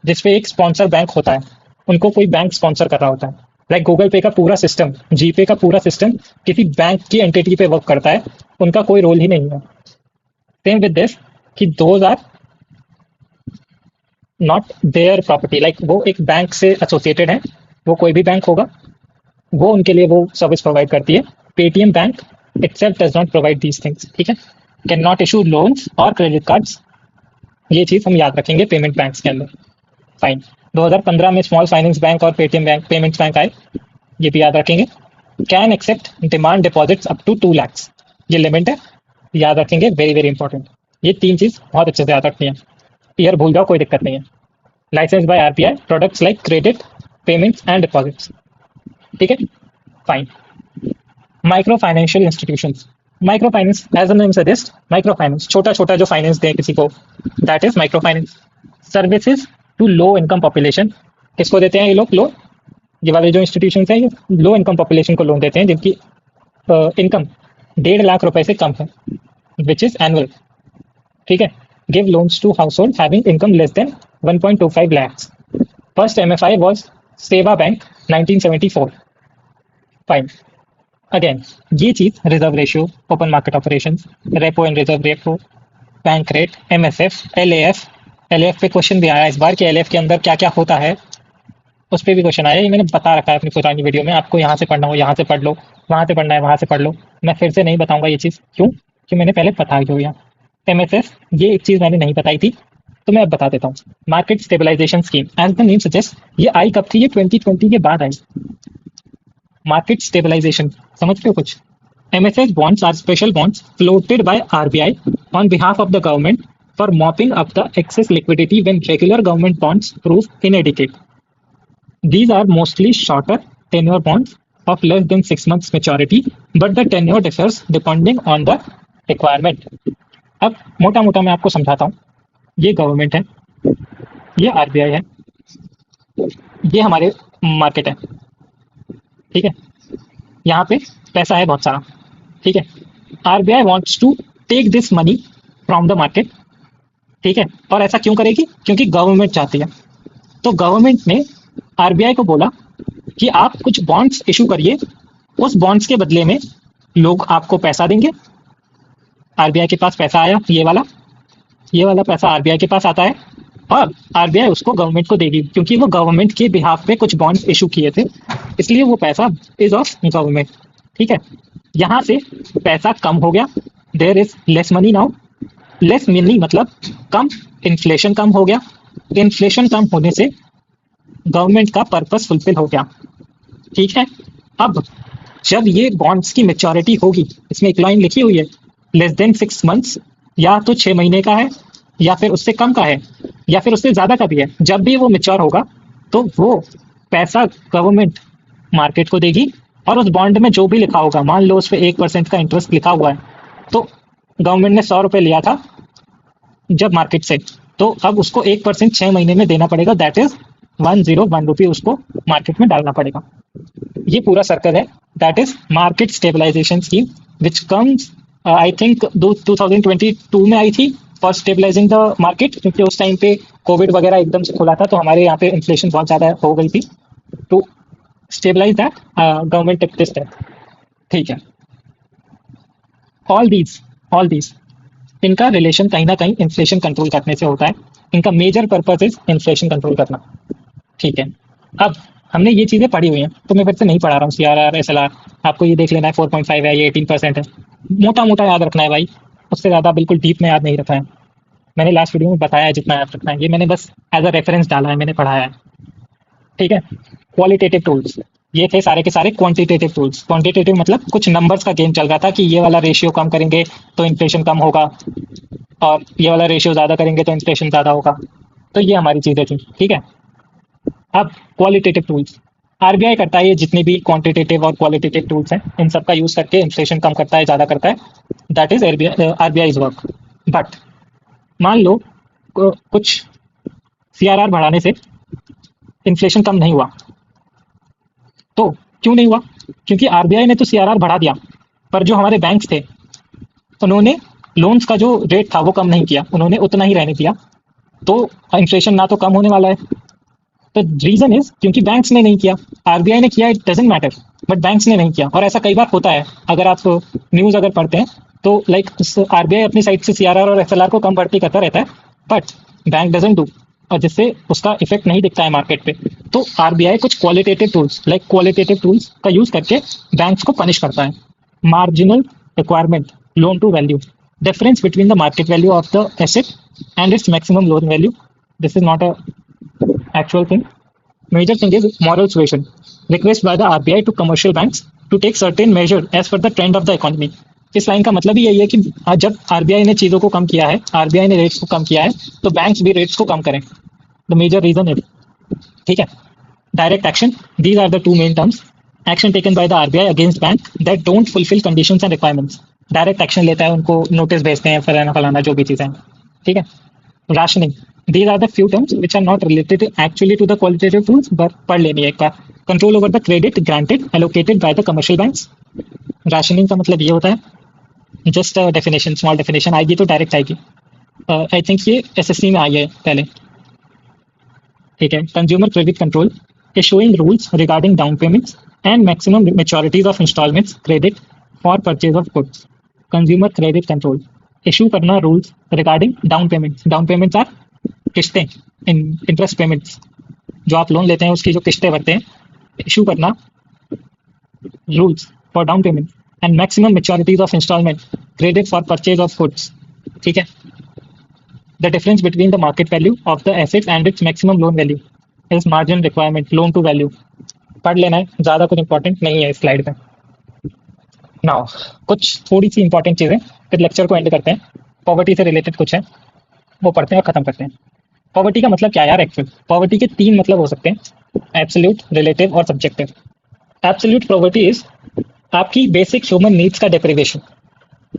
जिसपे एक स्पॉन्सर बैंक होता है, उनको कोई बैंक स्पॉन्सर कर रहा होता है। लाइक गूगल पे का पूरा सिस्टम, जीपे का पूरा सिस्टम किसी बैंक की एंटिटी पे वर्क करता है, उनका कोई रोल ही नहीं है। सेम विद दिस कि those are not their property, like वो एक बैंक से एसोसिएटेड है, वो कोई भी बैंक होगा, वो उनके लिए वो सर्विस प्रोवाइड करती है। Paytm bank itself does not provide these things. ठीक है। कैन नॉट इशू लोन्स और क्रेडिट कार्ड्स, ये चीज़ हम याद रखेंगे पेमेंट बैंक्स के अंदर। फाइन। 2015 में स्मॉल फाइनेंस बैंक और पेटीएम बैंक पेमेंट्स बैंक आए, ये भी याद रखेंगे। Can accept demand deposits up to 2 lakhs, ये लिमिट है, याद रखेंगे, वेरी वेरी इंपॉर्टेंट। ये तीन चीज़ बहुत अच्छे से याद रखनी है, ईयर भूल जाओ कोई दिक्कत नहीं है। License by RBI products like credit payments and deposits, ठीक है। Fine. Micro financial institutions, micro finance as the name suggest, micro finance छोटा छोटा जो फाइनेंस दे किसी को, that is micro finance. Services to low income population, किसको देते हैं ये लोग लोन? ये वाले जो इंस्टीट्यूशन हैं ये लो इनकम पॉपुलेशन को लोन देते हैं जिनकी इनकम 1.5 लाख रुपए से कम है, विच इज एनुअल, ठीक है। Give loans to household having income less than 1.25 lakhs। First MFI was Sewa bank 1974। Fine. Again ये चीज reserve ratio, open market operation, repo and reserve repo, bank rate, MSF, LAF पे क्वेश्चन भी आया इस बार कि एलएएफ के अंदर क्या क्या होता है, उस पर भी क्वेश्चन आया। ये मैंने बता रखा है अपनी पुरानी वीडियो में, आपको यहाँ से पढ़ना हो यहाँ से पढ़ लो, वहाँ से पढ़ना है वहाँ से पढ़ लो, मैं फिर से नहीं बताऊंगा ये चीज़, क्यों कि मैंने पहले बताई हो यहाँ। एमएसएफ, ये एक चीज़ मैंने नहीं बताई थी तो मैं अब बता देता हूँ। Market stabilisation scheme, as the name suggest, ये आई कब थी? ये 2020 के बाद आई। मार्केट स्टेबलाइजेशन समझ रहे हो कुछ? MSS bonds are special bonds floated by RBI on behalf of the government for mopping up the excess liquidity when regular government bonds prove inadequate. These are mostly shorter tenure bonds of less than 6 months maturity, but the tenure differs depending on the requirement. अब मोटा मोटा मैं आपको समझाता हूँ। ये गवर्नमेंट है, ये RBI है, ये हमारे मार्केट है, ठीक है। यहाँ पे पैसा है बहुत सारा, ठीक है। RBI wants to take this money from the market, ठीक है। और ऐसा क्यों करेगी? क्योंकि गवर्नमेंट चाहती है। तो गवर्नमेंट ने आरबीआई को बोला कि आप कुछ बॉन्ड्स इशू करिए, उस बॉन्ड्स के बदले में लोग आपको पैसा देंगे। आरबीआई के पास पैसा आया, ये वाला पैसा आरबीआई के पास आता है और आरबीआई उसको गवर्नमेंट को देगी, क्योंकि वो गवर्नमेंट के बिहाफ पे कुछ बॉन्ड्स इशू किए थे, इसलिए वो पैसा इज ऑफ गवर्नमेंट, ठीक है। यहाँ से पैसा कम हो गया, there is less money now. Less money मतलब कम, इन्फ्लेशन कम हो गया, इन्फ्लेशन कम होने से गवर्नमेंट का पर्पस फुलफिल हो गया, ठीक है। अब जब ये बॉन्ड्स की मेच्योरिटी होगी, इसमें एक लाइन लिखी हुई है, लेस देन 6 months, या तो 6 महीने का है या फिर उससे कम का है या फिर उससे ज्यादा का भी है। जब भी वो मेच्योर होगा तो वो पैसा गवर्नमेंट मार्केट को देगी और उस बॉन्ड में जो भी लिखा होगा, मान लो उस पर 1% का इंटरेस्ट लिखा हुआ है, तो गवर्नमेंट ने 100 रुपये लिया था जब मार्केट से, तो अब उसको 1% 6 महीने में देना पड़ेगा, दैट इज 101 रुपये उसको मार्केट में डालना पड़ेगा। ये पूरा सर्कल है, that is market stabilisation scheme which comes I think 2022 में आई थी फॉर स्टेबलाइजिंग द मार्केट, क्योंकि उस टाइम पे कोविड वगैरह एकदम से खुला था तो हमारे यहाँ पे इन्फ्लेशन बहुत ज़्यादा हो गई थी, तो stabilise that government tip this step, ठीक है। ऑल दीज इनका रिलेशन कहीं ना कहीं इन्फ्लेशन कंट्रोल करने से होता है, इनका major purpose is inflation control करना, ठीक है। अब हमने ये चीज़ें पढ़ी हुई हैं तो मैं फिर से नहीं पढ़ा रहा हूँ। CRR SLR आपको ये देख लेना है, 4.5 है, ये 18% है, मोटा मोटा याद रखना है भाई, उससे ज़्यादा बिल्कुल डीप में याद नहीं रखना है। मैंने लास्ट वीडियो में बताया है जितना याद रखना है, ये मैंने बस एज अ रेफरेंस डाला है, मैंने पढ़ाया है, ठीक है। क्वालिटेटिव टूल्स, ये थे सारे के सारे क्वांटिटेटिव टूल्स। क्वांटिटेटिव मतलब कुछ नंबर्स का गेम चल रहा था कि ये वाला रेशियो कम करेंगे तो इन्फ्लेशन कम होगा और ये वाला रेशियो ज़्यादा करेंगे तो इन्फ्लेशन ज़्यादा होगा, तो ये हमारी चीज़ें थी, ठीक है। अब क्वालिटेटिव टूल्स, आरबीआई करता है ये जितने भी क्वांटिटेटिव और क्वालिटेटिव टूल्स हैं, इन सब का यूज़ करके इन्फ्लेशन कम करता है, ज़्यादा करता है, that is RBI work. But मान लो कुछ CRR बढ़ाने से इन्फ्लेशन कम नहीं हुआ, तो क्यों नहीं हुआ? क्योंकि आरबीआई ने तो CRR बढ़ा दिया, पर जो हमारे बैंक्स थे उन्होंने लोन्स का जो रेट था वो कम नहीं किया, उन्होंने उतना ही रहने दिया, तो इन्फ्लेशन ना तो कम होने वाला है। तो रीजन इज क्योंकि बैंक्स ने नहीं किया, आरबीआई ने किया, it doesn't matter, but banks ने नहीं किया। और ऐसा कई बार होता है, अगर आप न्यूज़ अगर पढ़ते हैं तो लाइक आरबीआई अपनी साइड से CRR और SLR को कम बढ़ती करता रहता है, बट बैंक डजंट डू, और जिससे उसका इफेक्ट नहीं दिखता है मार्केट पे। तो आरबीआई कुछ qualitative tools like qualitative tools का यूज करके बैंक्स को पनिश करता है। Marginal requirement, loan to value, Difference between the market value of the asset and its maximum loan value. This is not a actual thing. Major thing is moral suasion. Request by the RBI to commercial banks to take certain measure as per the trend of the economy. इस लाइन का मतलब ही यही है कि जब आरबीआई ने चीजों को कम किया है, आरबीआई ने रेट्स को कम किया है, तो बैंक्स भी रेट्स को कम करें. द मेजर रीजन इज, ठीक है. Direct action, these are the two main terms. Action taken by the RBI against bank that don't fulfil conditions and requirements. Direct action लेता है, उनको नोटिस भेजते हैं, फलाना फलाना जो भी चीजें हैं, ठीक है. Rationing, these are the few terms which are not related actually to the qualitative tools, but पढ़ लेनी है एक बार. Control over the credit granted allocated by the commercial banks. Rationing का मतलब ये होता है, जस्ट डेफिनेशन, स्मॉल डेफिनेशन आएगी तो डायरेक्ट आएगी. आई थिंक ये एसएससी में आई है पहले, ठीक है. Consumer credit control, issuing rules regarding down payments and maximum maturities of instalments credit for purchase of goods. Consumer credit control, issue करना rules regarding down payments. Down payments are किस्तें, इंटरेस्ट पेमेंट्स, जो आप लोन लेते हैं उसकी जो किस्तें भरते हैं. इशू करना rules for down payment and maximum maturities of instalment credit for purchase of goods, ठीक है. The difference between the market value of the assets and its maximum loan value is margin requirement, loan to value. पढ़ लेना है, ज़्यादा कुछ इंपॉर्टेंट नहीं है इस स्लाइड में. नाउ कुछ थोड़ी सी इंपॉर्टेंट चीज़ें, फिर लेक्चर को एंड करते हैं. पॉवर्टी से रिलेटेड कुछ है वो पढ़ते हैं और खत्म करते हैं. पॉवर्टी का मतलब क्या है यार? एक्चुअल पॉवर्टी के तीन मतलब हो सकते हैं, एब्सोल्यूट, रिलेटिव और सब्जेक्टिव. एब्सोल्यूट पॉवर्टी इज आपकी बेसिक ह्यूमन नीड्स का डेप्रिवेशन.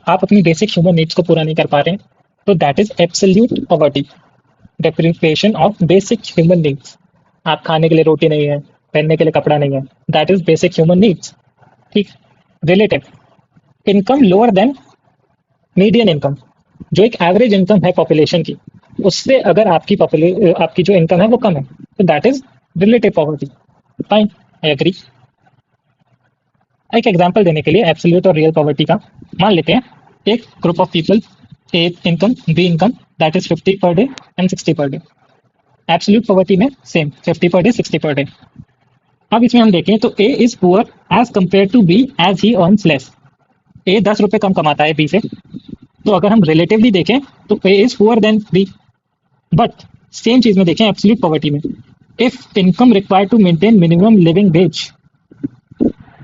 आप अपनी बेसिक ह्यूमन नीड्स को पूरा नहीं कर पा रहे हैं, तो that is absolute poverty. Deprivation of basic human needs. आप खाने के लिए रोटी नहीं है, पहनने के लिए कपड़ा नहीं है, that is basic human needs, ठीक. Relative, income lower than median income, जो एक एवरेज इनकम है पॉपुलेशन की, उससे अगर आपकी जो इनकम है वो कम है, तो that is relative poverty. Fine, I agree. एक एग्जांपल देने के लिए एब्सोल्यूट और रियल पॉवर्टी का, मान लेते हैं एक group of people, A income, be income, that is 50 per day and 60 per day. Absolute poverty में same 50 per day, 60 per day. अब इसमें हम देखें तो A is poor as compare to B as he earns less. A 10 रुपये कम कमाता है बी से, तो अगर हम रिलेटिवली देखें तो A is poor than B. But same चीज में देखें एब्सोल्यूट पॉवर्टी में, if income required to maintain minimum living wage,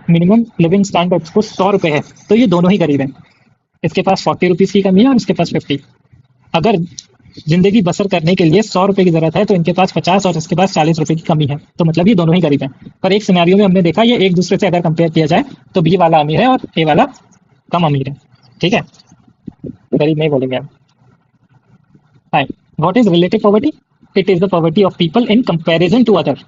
minimum living standards को 100 रुपये है, तो ये दोनों ही गरीब हैं. इसके पास 40 रुपीज़ की कमी है और इसके पास 50. अगर जिंदगी बसर करने के लिए 100 रुपये की जरूरत है, तो इनके पास 50 और इसके पास 40 रुपये की कमी है, तो मतलब ये दोनों ही गरीब हैं. पर एक सिनेरियो में हमने देखा ये एक दूसरे से अगर कंपेयर किया जाए तो बी वाला अमीर है और ए वाला कम अमीर है, ठीक है. गरीब नहीं बोलेंगे हम. Fine. What is relative poverty? It is the poverty of people in comparison to other.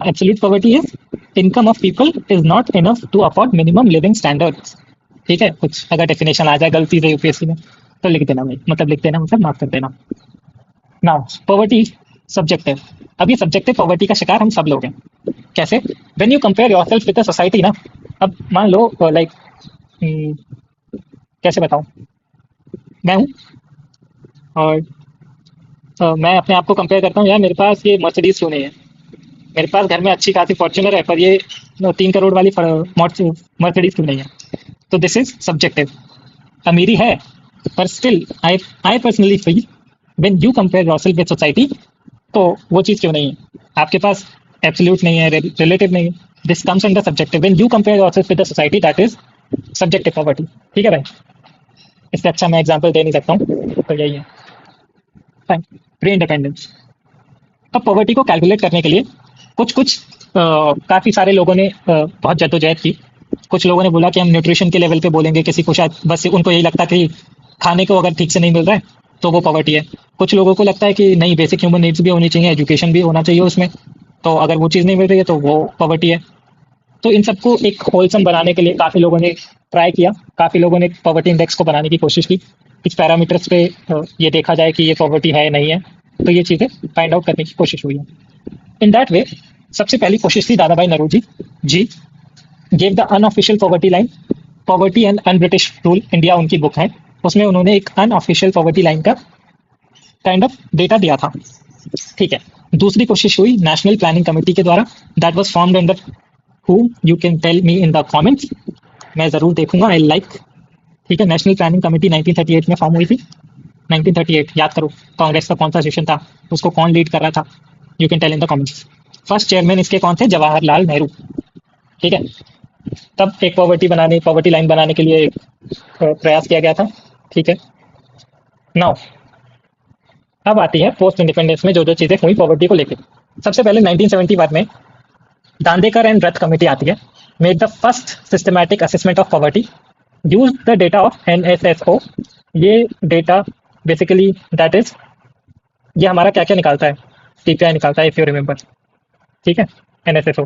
Absolute poverty is income of people is not enough to afford minimum living standards, ठीक है. कुछ अगर डेफिनेशन आ जाए गलती से यूपीएससी में तो लिख देना भाई, मतलब लिख देना मतलब माफ कर देना. Now poverty subjective. अब ये सब्जेक्टिव पॉवर्टी का शिकार हम सब लोग हैं. कैसे? When you compare yourself with the society ना. अब मान लो लाइक कैसे बताऊं, मैं हूं और मैं अपने आप को कंपेयर करता हूँ, यार मेरे पास ये मर्सिडीज क्यों नहीं है, मेरे पास घर में अच्छी खासी फॉर्च्यूनर है पर ये 3 करोड़ वाली मर्सिडीज क्यों नहीं है. तो दिस इज सब्जेक्टिव. अमीरी है पर still I personally feel when you compare yourself with society, तो वो चीज़ क्यों नहीं है. आपके पास एब्सोल्यूट नहीं है, रिलेटिव नहीं है, this comes under subjective. When you compare yourself with the society, that is subjective poverty, ठीक है भाई. इससे अच्छा मैं एग्जांपल दे नहीं सकता हूँ, तो यही है. फाइन. Pre independence. अब पॉवर्टी को कैलकुलेट करने के लिए कुछ काफ़ी सारे लोगों ने बहुत जद्दोजहद की. कुछ लोगों ने बोला कि हम न्यूट्रिशन के लेवल पे बोलेंगे, किसी को शायद बस उनको यही लगता कि खाने को अगर ठीक से नहीं मिल रहा है तो वो पॉवर्टी है. कुछ लोगों को लगता है कि नहीं, बेसिक ह्यूमन नीड्स भी होनी चाहिए, एजुकेशन भी होना चाहिए उसमें, तो अगर वो चीज़ नहीं मिल रही है तो वो पॉवर्टी है. तो इन सबको एक होलसम बनाने के लिए काफ़ी लोगों ने ट्राई किया, काफ़ी लोगों ने पॉवर्टी इंडेक्स को बनाने की कोशिश की. कुछ पैरामीटर्स पे ये देखा जाए कि ये पॉवर्टी है नहीं है, तो ये चीज़ें फाइंड आउट करने की कोशिश हुई है. इन दैट वे सबसे पहली कोशिश थी Dadabhai Naoroji ji gave the unofficial poverty line, poverty and un British rule India उनकी बुक है, उसमें उन्होंने एक अनऑफिशियल पॉवर्टी लाइन का काइंड ऑफ डेटा दिया था, ठीक है. दूसरी कोशिश हुई नेशनल प्लानिंग कमेटी के द्वारा, that was formed under who, you can tell me in the comments, मैं ज़रूर देखूंगा, आई लाइक ठीक है, नेशनल प्लानिंग कमेटी 1938 में फॉर्म हुई थी। 1938 याद करो, कांग्रेस का कौन सा सेशन था, उसको कौन लीड कर रहा था, you can tell in the comments. First chairman इसके कौन थे, जवाहरलाल नेहरू। ठीक है, तब एक पॉवर्टी लाइन बनाने के लिए एक प्रयास किया गया था। ठीक है, नाउ अब आती है पोस्ट इंडिपेंडेंस में जो जो चीजें हुई पॉवर्टी को लेकर। सबसे पहले 1971 में दांडेकर एंड रथ कमेटी आती है, made the first systematic assessment of poverty, use the data of NSSO. ये डेटा बेसिकली दैट इज, ये हमारा क्या क्या निकालता है, सीपीआई निकालता है इफ यू रिमेंबर। ठीक है, एनएसएसओ।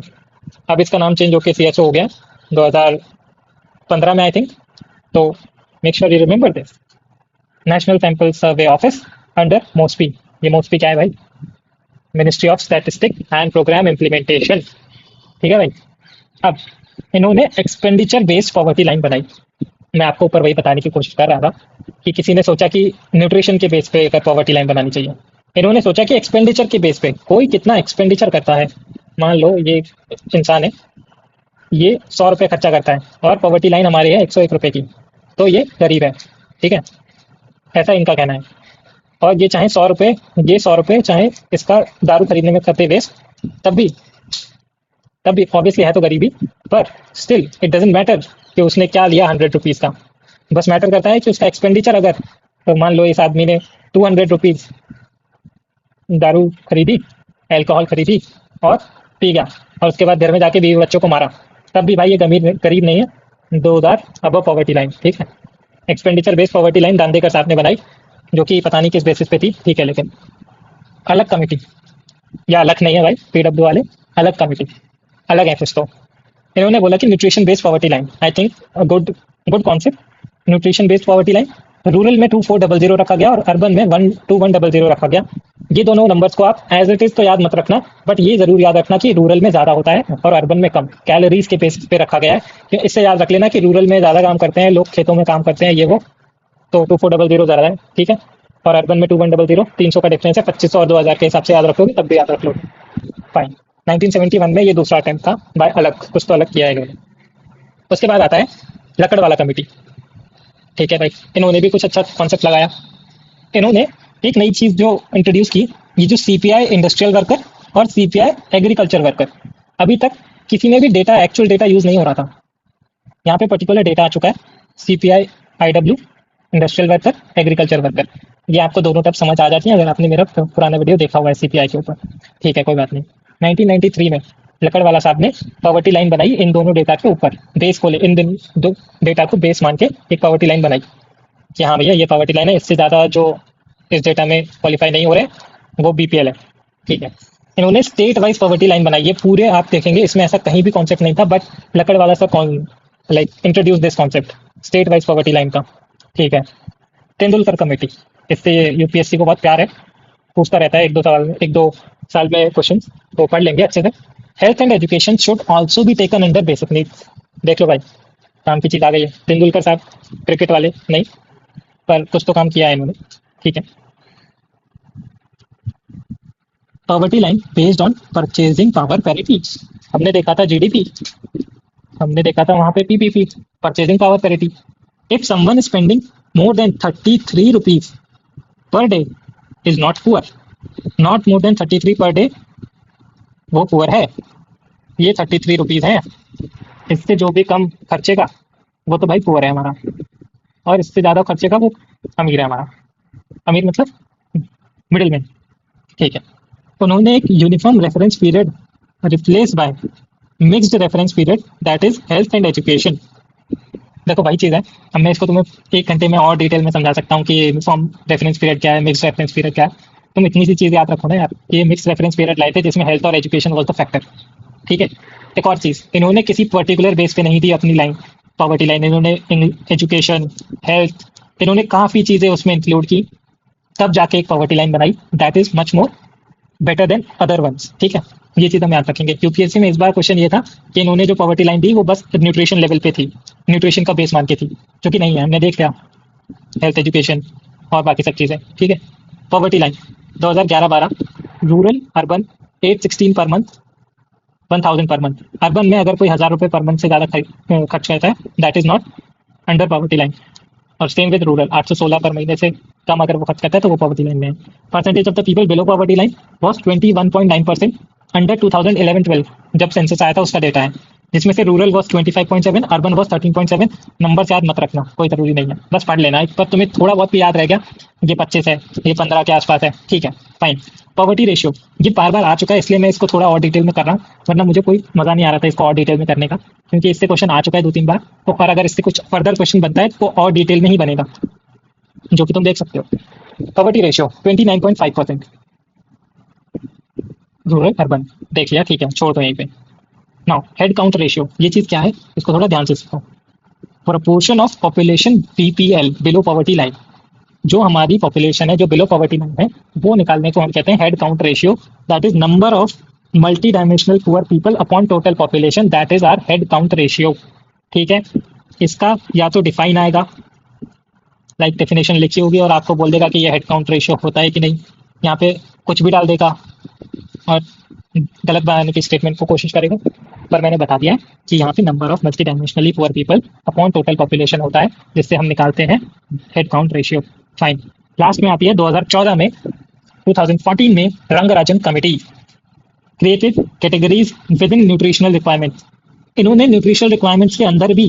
अब इसका नाम चेंज होकर सीएसओ हो गया 2015 में आई थिंक। तो make sure you remember this, national sample survey office under MoSPI. ये मोस्पी क्या है भाई, ministry of statistic and programme implementation. ठीक है भाई, अब इन्होंने एक्सपेंडिचर बेस्ड पॉवर्टी लाइन बनाई। मैं आपको ऊपर वही बताने की कोशिश कर रहा था कि किसी ने सोचा कि न्यूट्रिशन के बेस पे अगर पॉवर्टी लाइन बनानी चाहिए, इन्होंने सोचा कि एक्सपेंडिचर के बेस पे कोई कितना एक्सपेंडिचर करता है। मान लो ये इंसान है, ये 100 रुपये खर्चा करता है और पॉवर्टी लाइन हमारी है 101 रुपये की, तो ये गरीब है। ठीक है, ऐसा इनका कहना है। और ये चाहे 100 रुपये, ये 100 रुपये चाहे इसका दारू खरीदने में करते वेस्ट, तब भी ऑब्वियसली है तो गरीबी, पर स्टिल इट डजेंट मैटर कि उसने क्या लिया 100 रुपीज़ का। बस मैटर करता है कि उसका एक्सपेंडिचर अगर, तो मान लो इस आदमी ने 200 रुपीज़ दारू खरीदी, एल्कोहल खरीदी और पी गया, और उसके बाद घर में जाके बीवी बच्चों को मारा, तब भी भाई ये गरीब नहीं है, 2000 अबव पॉवर्टी लाइन। ठीक है, expenditure based poverty line Dandekar साहब ने बनाई, जो कि पता नहीं किस बेसिस पे थी। ठीक है, लेकिन अलग कमेटी, या अलग नहीं है भाई, पीडब्ल्यू वाले अलग कमेटी, अलग है कुछ तो। इन्होंने बोला कि nutrition based poverty line, I think good good concept. Nutrition based poverty line rural में 2400 रखा गया और अर्बन में 12100 रखा गया। ये दोनों नंबर्स को आप एज इट इज तो याद मत रखना, बट ये जरूर याद रखना कि रूरल में ज़्यादा होता है और अर्बन में कम, कैलोरीज के बेसिस पे रखा गया है। इससे याद रख लेना कि रूरल में ज़्यादा काम करते हैं लोग, खेतों में काम करते हैं ये वो, तो 2400 ज़्यादा है। ठीक है, और अर्बन में 2100, 300 का डिफरेंस है, 2500 और 2000 के हिसाब से याद रखोगे तब भी याद रख लोगे। फाइन। 1971 में ये दूसरा अटेम्प्ट था, बाय अलग, कुछ तो अलग किया है इन्होंने। उसके बाद आता है लकड़वाला कमेटी। ठीक है भाई, इन्होंने भी कुछ अच्छा कॉन्सेप्ट लगाया। इन्होंने एक नई चीज़ जो इंट्रोड्यूस की, ये जो सीपीआई इंडस्ट्रियल वर्कर और सीपीआई एग्रीकल्चर वर्कर, अभी तक किसी में भी डेटा, एक्चुअल डेटा यूज़ नहीं हो रहा था। यहाँ पे पर्टिकुलर डेटा आ चुका है, CPI IW, industrial worker, agriculture worker. ये आपको दोनों तरफ समझ आ जाती है अगर आपने मेरा पुराना वीडियो देखा हुआ है सीपीआई के ऊपर। ठीक है, कोई बात नहीं। 1993 में लकड़वाला साहब ने पॉवर्टी लाइन बनाई इन दोनों डेटा के ऊपर, बेस को ले, इन दो डेटा को बेस मान के एक पॉवर्टी लाइन बनाई कि हाँ भैया ये पॉवर्टी लाइन है, इससे ज़्यादा जो इस डेटा में क्वालिफाई नहीं हो रहे वो बीपीएल है। ठीक है, इन्होंने स्टेट वाइज पॉवर्टी लाइन बनाई। ये पूरे आप देखेंगे इसमें ऐसा कहीं भी कॉन्सेप्ट नहीं था, बट लकड़वाला साहब like introduce this concept state wise poverty line का। ठीक है, तेंदुलकर कमेटी, इससे यूपीएससी को बहुत प्यार है, पूछता रहता है एक दो साल में क्वेश्चन, तो पढ़ लेंगे अच्छे से। Health and education should also be taken under basic needs. देख लो भाई, काम की चीज़ आ गई है। तेंदुलकर साहब क्रिकेट वाले नहीं, पर कुछ तो काम किया है इन्होंने। ठीक है, poverty line based on purchasing power parity. हमने देखा था जीडीपी, हमने देखा था वहां पे PPP, purchasing power parity. If someone is spending more than 33 rupees per day is not poor, not more than 33 per day वो पुअर है। ये 33 रुपीज है, इससे जो भी कम खर्चेगा वो तो भाई पुअर है हमारा, और इससे ज़्यादा खर्चेगा वो अमीर है हमारा। अमीर मतलब मिडिल मैन। ठीक है, उन्होंने एक uniform reference period replace by mixed reference period, that is health and education. देखो भाई चीज़ है, अब मैं इसको तुम्हें 1 घंटे में और डिटेल में समझा सकता हूँ कि यूनिफॉर्म रेफरेंस पीरियड क्या है, मिक्स्ड रेफरेंस पीरियड क्या है। तुम इतनी सी चीज़ याद रखो ना यार, ये मिक्स रेफरेंस पीरियड लाए थे जिसमें हेल्थ और एजुकेशन वाज द फैक्टर। ठीक है, एक और चीज़, इन्होंने किसी पर्टिकुलर बेस पे नहीं दी अपनी लाइन, पॉवर्टी लाइन। इन्होंने एजुकेशन, हेल्थ, इन्होंने काफ़ी चीज़ें उसमें इंक्लूड की, तब जाके एक पॉवर्टी लाइन बनाई that is much more better than other ones. ठीक है, ये चीज़ हम याद रखेंगे। यूपीएससी में इस बार क्वेश्चन ये था कि इन्होंने जो पॉवर्टी लाइन दी वो बस न्यूट्रिशन लेवल पे थी, न्यूट्रिशन का बेस मान के थी, जो कि नहीं है, हमने देख लिया हेल्थ, एजुकेशन और बाकी सब चीज़ें। ठीक है, poverty line 2011-12, rural urban 816 per month, 1000 per month. Urban में अगर कोई 1000 रुपये पर मंथ से ज़्यादा खर्च करता है that is not under poverty line. और सेम विद रूरल, 816 पर महीने से कम अगर वो खर्च करता है तो वो पॉवर्टी लाइन में है। Percentage of the people below poverty line was 21.9% under 2011-12 जब सेंसस आया था उसका डेटा है, जिसमें से rural was 25.7, urban was 13.7। Number याद मत रखना, कोई जरूरी नहीं है, बस पढ़ लेना, इस पर तुम्हें थोड़ा बहुत भी याद रह गया, ये 25 है, ये 15 के आसपास है, ठीक है फाइन। पॉवर्टी रेशियो ये बार बार आ चुका है, इसलिए मैं इसको थोड़ा और डिटेल में कर रहा हूँ, वरना मुझे कोई मजा नहीं आ रहा था इसको और डिटेल में करने का, क्योंकि इससे क्वेश्चन आ चुका है 2-3 बार, तो और अगर इससे कुछ फर्दर क्वेश्चन बनता है तो और डिटेल में ही बनेगा, जो कि तुम देख सकते हो। पॉवर्टी रेशियो 29.5%, रूरल अर्बन देख लिया, ठीक है छोड़ दो यहीं पे। नाउ हेड काउंट रेशियो, ये चीज क्या है इसको थोड़ा ध्यान से सीखो। Proportion of population BPL below poverty line, जो हमारी पॉपुलेशन है जो बिलो पॉवर्टी लाइन है, वो निकालने को हम कहते हैं head count ratio, that is number of multidimensional poor people upon total population, that is our head count ratio. ठीक है, इसका या तो डिफाइन आएगा, लाइक डेफिनेशन लिखी होगी और आपको बोल देगा कि ये हेड काउंट रेशियो होता है कि नहीं, यहाँ पे कुछ भी डाल देगा और गलत बनाने की स्टेटमेंट को कोशिश करेगा, पर मैंने बता दिया है कि यहाँ पे number of multi dimensionally poor people upon total population होता है, जिससे हम निकालते हैं head count ratio. Fine, last में आती है 2014 में 2014 में Rangarajan committee created categories with in nutritional requirement. इन्होंने न्यूट्रिशनल रिक्वायरमेंट्स के अंदर भी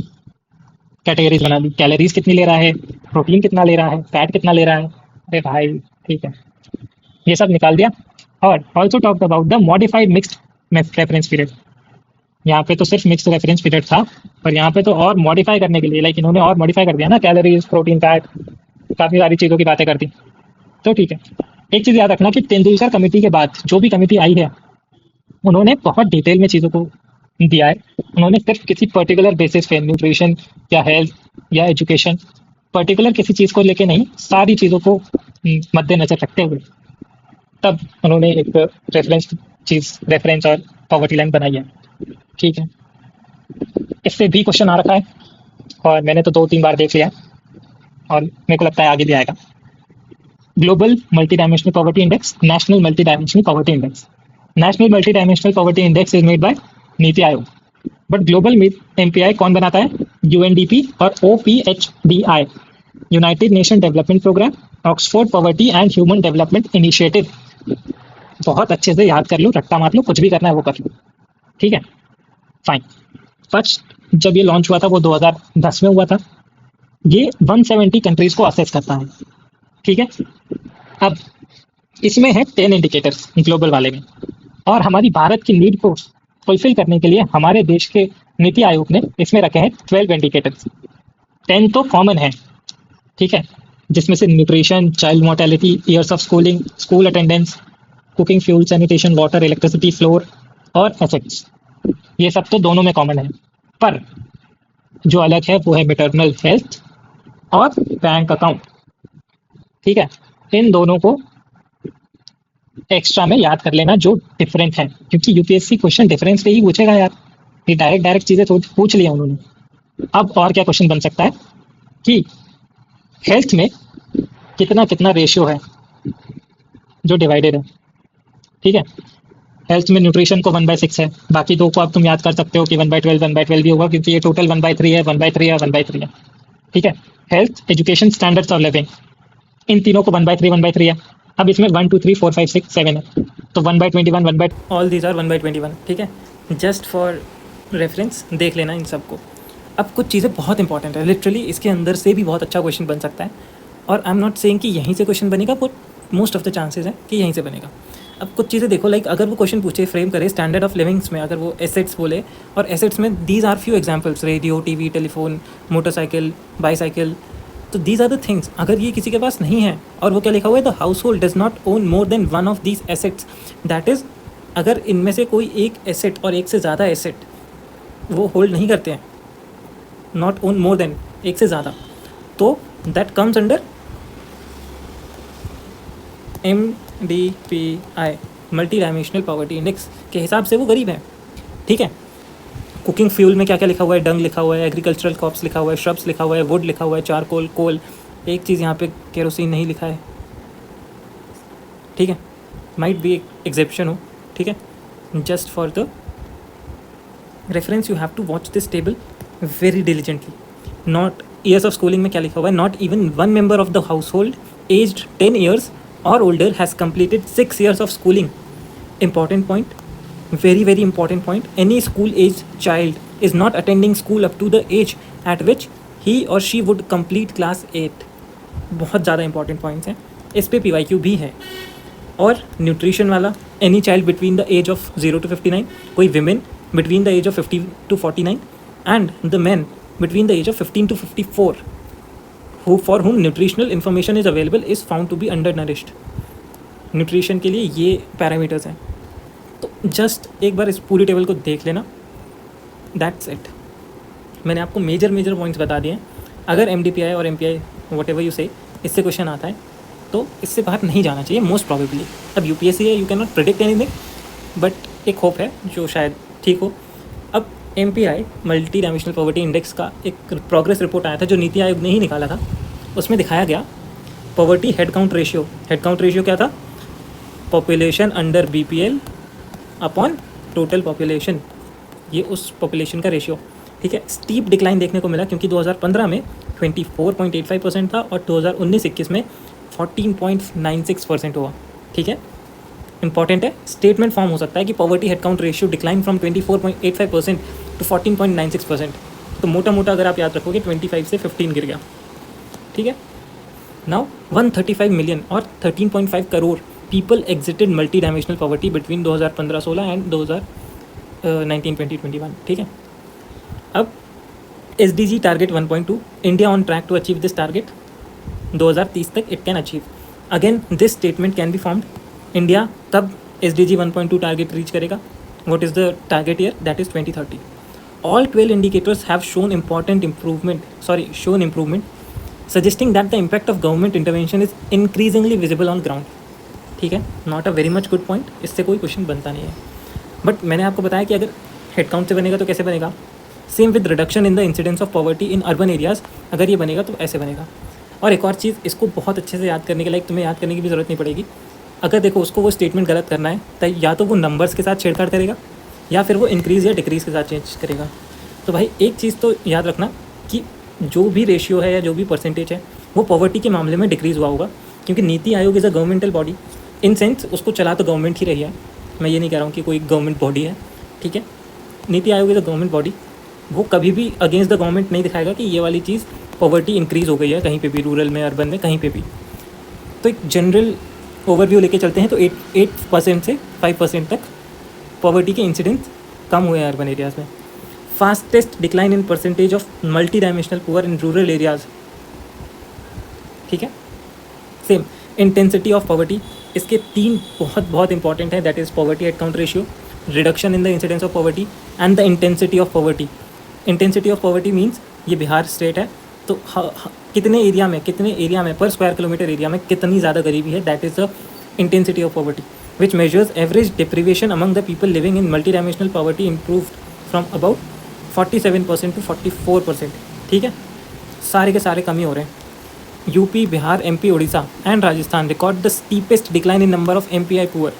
कैटेगरीज बना ली, कैलोरीज कितनी ले रहा है, प्रोटीन कितना ले रहा है, फैट कितना ले रहा है, अरे भाई ठीक है, ये सब निकाल दिया। और also talked about the modified mixed reference period, यहाँ पे तो सिर्फ मिक्स रेफरेंस पीरियड था, पर यहाँ पे तो और मॉडिफाई करने के लिए, लाइक इन्होंने और मॉडिफाई कर दिया ना, कैलोरीज प्रोटीन फैट, काफी सारी चीजों की बातें कर दी। तो ठीक है, एक चीज याद रखना कि तेंदुलकर कमेटी के बाद जो भी कमेटी आई है, उन्होंने बहुत डिटेल में चीजों को दिया है, उन्होंने सिर्फ किसी पर्टिकुलर बेसिस पे न्यूट्रिशन या हेल्थ या एजुकेशन पर्टिकुलर किसी चीज को लेके नहीं, सारी चीजों को मद्देनजर रखते हुए तब उन्होंने एक रेफरेंस और पॉवर्टी लाइन बनाई है। ठीक है, इससे भी क्वेश्चन आ रखा है और मैंने तो 2-3 बार देख लिया है और मेरे को लगता है आगे भी आएगा। Global multi dimensional poverty index, national multi dimensional poverty index. National multi dimensional poverty index is made by NITI Aayog, but global MPI कौन बनाता है, यूएनडीपी और OPHDI, United Nation Development Programme, Oxford Poverty and Human Development Initiative. बहुत अच्छे से याद कर लो, रट्टा मार लो, कुछ भी करना है वो कर लो। ठीक है फाइन। फर्स्ट जब ये लॉन्च हुआ था वो 2010 में हुआ था, ये 170 कंट्रीज को असेस करता है। ठीक है, अब इसमें है 10 इंडिकेटर्स ग्लोबल वाले में, और हमारी भारत की नीड को फुलफिल करने के लिए हमारे देश के नीति आयोग ने इसमें रखे हैं 12 इंडिकेटर्स। 10 तो कॉमन है, ठीक है, जिसमें से nutrition, child mortality, years of schooling, school attendance, cooking fuel, sanitation, water, electricity, floor और एसेट्स, ये सब तो दोनों में कॉमन है, पर जो अलग है वो है मैटरनल हेल्थ और बैंक अकाउंट। ठीक है, इन दोनों को एक्स्ट्रा में याद कर लेना जो डिफरेंट है, क्योंकि यूपीएससी क्वेश्चन डिफरेंस पे ही पूछेगा यार, ये डायरेक्ट चीजें पूछ लिया उन्होंने। अब और क्या क्वेश्चन बन सकता है कि हेल्थ में कितना कितना रेशियो है जो डिवाइडेड है। ठीक है, हेल्थ में न्यूट्रिशन को 1/6 है, बाकी दो को अब तुम याद कर सकते हो कि 1/12 1/12 भी होगा, क्योंकि ये टोटल 1/3 है, 1/3 है, 1/3 है। ठीक है, health, education, standards of living, इन तीनों को 1/3 1/3 है। अब इसमें 1 2 3 4 5 6 7 है, तो 1/21 1 ऑल दीज आर 1/21। ठीक है, जस्ट फॉर रेफरेंस देख लेना इन सबको। अब कुछ चीज़ें बहुत इंपॉर्टेंट है, लिटरली इसके अंदर से भी बहुत अच्छा क्वेश्चन बन सकता है, और आई एम नॉट सेइंग कि यहीं से क्वेश्चन बनेगा, but most of the chances है कि यहीं से बनेगा। अब कुछ चीज़ें देखो, लाइक अगर वो क्वेश्चन पूछे, फ्रेम करे स्टैंडर्ड ऑफ लिविंग्स में, अगर वो एसेट्स बोले, और एसेट्स में these are few examples, radio, TV, telephone, motorcycle, bicycle, तो दीज आर द थिंग्स। अगर ये किसी के पास नहीं है और वो क्या लिखा हुआ है, the house hold does not own more than one of these assets, that is अगर इनमें से कोई एक एसेट और एक से ज़्यादा एसेट वो होल्ड नहीं करते हैं, नॉट ओन मोर देन, एक से ज़्यादा, तो that comes under MDPI, multi dimensional poverty index के हिसाब से वो गरीब है। ठीक है, कुकिंग फ्यूल में क्या क्या लिखा हुआ है, डंग लिखा हुआ है, एग्रीकल्चरल क्रॉप्स लिखा हुआ है, श्रब्स लिखा हुआ है, वुड लिखा हुआ है, चारकोल, कोल, एक चीज़ यहाँ पे केरोसिन नहीं लिखा है। ठीक है, माइट बी एक एग्जेप्शन हो। ठीक है, just for the reference you have to watch this table very diligently, not years of schooling में क्या लिखा हुआ है, not even one member of the household aged 10 years और older has completed 6 years of schooling. Important point, very very important point. Any school age child is not attending school up to the age at which he or she would complete class 8. बहुत ज़्यादा इंपॉर्टेंट पॉइंट्स हैं, इस पे PYQ भी है. और न्यूट्रिशन वाला, any child between the age of 0 to 59, कोई women between the age of 50 to 49 and the man between the age of 15 to 54 who for whom nutritional information is available is found to be undernourished. Nutrition के लिए ये पैरामीटर्स हैं. तो जस्ट एक बार इस पूरी टेबल को देख लेना, दैट्स इट. मैंने आपको मेजर पॉइंट्स बता दिए हैं. अगर MDPI और MPI वट एवर यू से इससे क्वेश्चन आता है तो इससे बाहर नहीं जाना चाहिए मोस्ट प्रॉबेबली. अब UPSC है, you can not predict anything, but एक होप है जो शायद ठीक हो. अब MPI multi dimensional poverty index का एक प्रोग्रेस रिपोर्ट आया था जो नीति आयोग ने ही निकाला था. उसमें दिखाया गया पॉवर्टी हेड काउंट रेशियो क्या था, population under BPL upon total population, ये उस पॉपुलेशन का रेशियो. ठीक है, स्टीप डिक्लाइन देखने को मिला क्योंकि 2015 में 24.85% था और 2019-21 में 14.96% हुआ. ठीक है, इंपॉर्टेंट है, स्टेटमेंट फॉर्म हो सकता है कि poverty head count ratio decline from 24.85% to 14.96%. तो मोटा मोटा अगर आप याद रखोगे 25 से 15 गिर गया. ठीक है, नाउ 135 मिलियन और 13.5 crore people exited multidimensional poverty between 2015-16 and 2019-20 21. ठीक है, अब SDG target 1.2, India on track to achieve this target. 2030 तक it can achieve. Again this statement can be formed. India कब SDG 1.2 टारगेट रीच करेगा, what is the target year, that is 2030. All 12 indicators have shown improvement, suggesting that the impact of government intervention is increasingly visible on ground. ठीक है, not a very much good point, इससे कोई क्वेश्चन बनता नहीं है. बट मैंने आपको बताया कि अगर हेड काउंट से बनेगा तो कैसे बनेगा. Same with reduction in the incidence of poverty in urban areas, अगर ये बनेगा तो ऐसे बनेगा. और एक और चीज़, इसको बहुत अच्छे से याद करने के लिए तुम्हें याद करने की भी ज़रूरत नहीं पड़ेगी. अगर देखो उसको वो स्टेटमेंट गलत करना है तो या तो वो नंबर्स के साथ छेड़छाड़ करेगा या फिर वो इंक्रीज़ या डिक्रीज़ के साथ चेंज करेगा. तो भाई एक चीज़ तो याद रखना कि जो भी रेशियो है या जो भी परसेंटेज है वो पॉवर्टी के मामले में डिक्रीज़ हुआ होगा, क्योंकि NITI Aayog is a governmental body. In sense उसको चला तो गवर्नमेंट ही रही है, मैं ये नहीं कह रहा हूँ कि कोई गवर्नमेंट बॉडी है. ठीक है, NITI Aayog is a government body. वो कभी भी अगेंस्ट द गवर्नमेंट नहीं दिखाएगा कि ये वाली चीज़ पॉवर्टी इंक्रीज़ हो गई है कहीं पे भी, रूरल में, अर्बन में, कहीं पे भी. तो एक जनरल ओवरव्यू लेके चलते हैं तो 8% से 5% तक पॉवर्टी के इंसिडेंस कम हुए हैं अर्बन एरियाज़ में. Fastest decline in percentage of multidimensional poor in rural areas. ठीक है, सेम इंटेंसिटी ऑफ पॉवर्टी, इसके 3 बहुत इंपॉर्टेंट है, that is poverty head count ratio, reduction in the incidence of poverty and the intensity of poverty. Intensity of poverty means ये बिहार स्टेट है तो कितने एरिया में पर स्क्वायर किलोमीटर एरिया में कितनी ज़्यादा गरीबी है, that is the intensity of poverty, which measures average deprivation among the people living in multidimensional poverty improved from about 47% to 44%. ठीक है, सारे के सारे कम ही हो रहे हैं. UP, Bihar, MP, Orissa and Rajasthan record the steepest decline in number of MPI poor.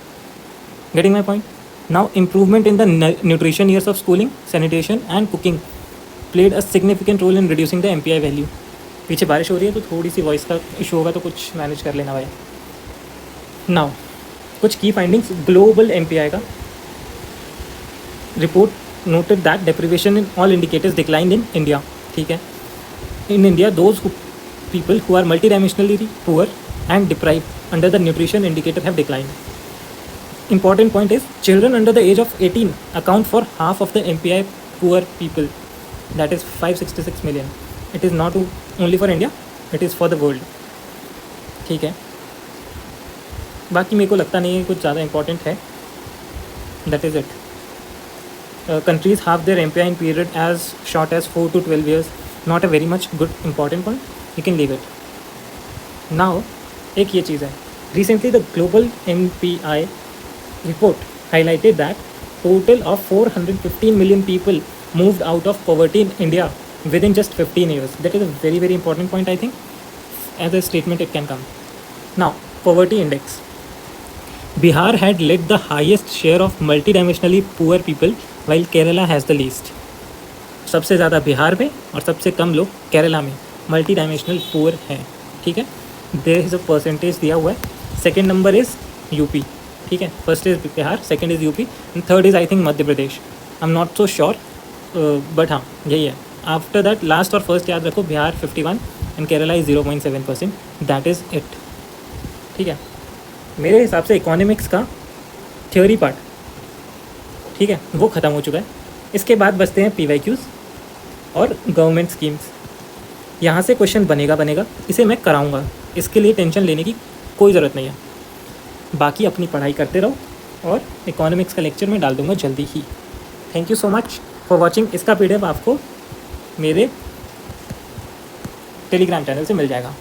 Getting my point. Now improvement in the nutrition years of schooling, sanitation and cooking played a significant role in reducing the MPI value. पीछे बारिश हो रही है तो थोड़ी सी वॉइस का इशू होगा, तो कुछ मैनेज कर लेना भाई. नाउ कुछ की फाइंडिंग्स ग्लोबल MPI का. Report noted that deprivation in all indicators declined in India. ठीक है, in India those people who are multidimensionally poor and deprived under the nutrition indicator have declined. Important point is children under the age of 18 account for half of the MPI poor people, that is 566 million. It is not only for India, it is for the world. ठीक है, बाकी मेरे को लगता नहीं है कुछ ज़्यादा important है. That is it. Countries have their MPI in period as short as 4 to 12 years. Not a very much good important point. You can leave it. Now, एक ये चीज़ है. Recently, the global MPI report highlighted that total of 415 million people moved out of poverty in India within just 15 years. That is a very very important point, I think. As a statement, it can come. Now, poverty index. Bihar had led the highest share of multidimensionally poor people, while Kerala has the least. सबसे ज़्यादा बिहार में और सबसे कम लोग केरला में. मल्टी डायमेंशनल पुअर हैं, ठीक है। देयर इज़ अ परसेंटेज दिया हुआ है। सेकेंड नंबर इज़ यूपी, ठीक है। First is Bihar, second is UP and third is I think Madhya Pradesh. I am not so sure, but हाँ यही है। आफ्टर दैट लास्ट और फर्स्ट याद रखो, Bihar 51 and Kerala is 0.7%, that is it, ठीक है। मेरे हिसाब से इकोनॉमिक्स का थ्योरी पार्ट, ठीक है, वो ख़त्म हो चुका है। इसके बाद बचते हैं PYQs और गवर्नमेंट स्कीम्स। यहाँ से क्वेश्चन बनेगा, इसे मैं कराऊँगा, इसके लिए टेंशन लेने की कोई ज़रूरत नहीं है। बाकी अपनी पढ़ाई करते रहो और इकोनॉमिक्स का लेक्चर मैं डाल दूँगा जल्दी ही। Thank you so much for watching. इसका PDF आपको मेरे टेलीग्राम चैनल से मिल जाएगा,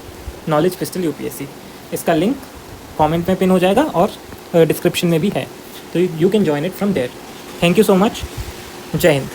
नॉलेज पिस्टल UPSC। इसका लिंक कमेंट में पिन हो जाएगा और डिस्क्रिप्शन में भी है, तो you can join it from there. Thank you so much. Jai Hind.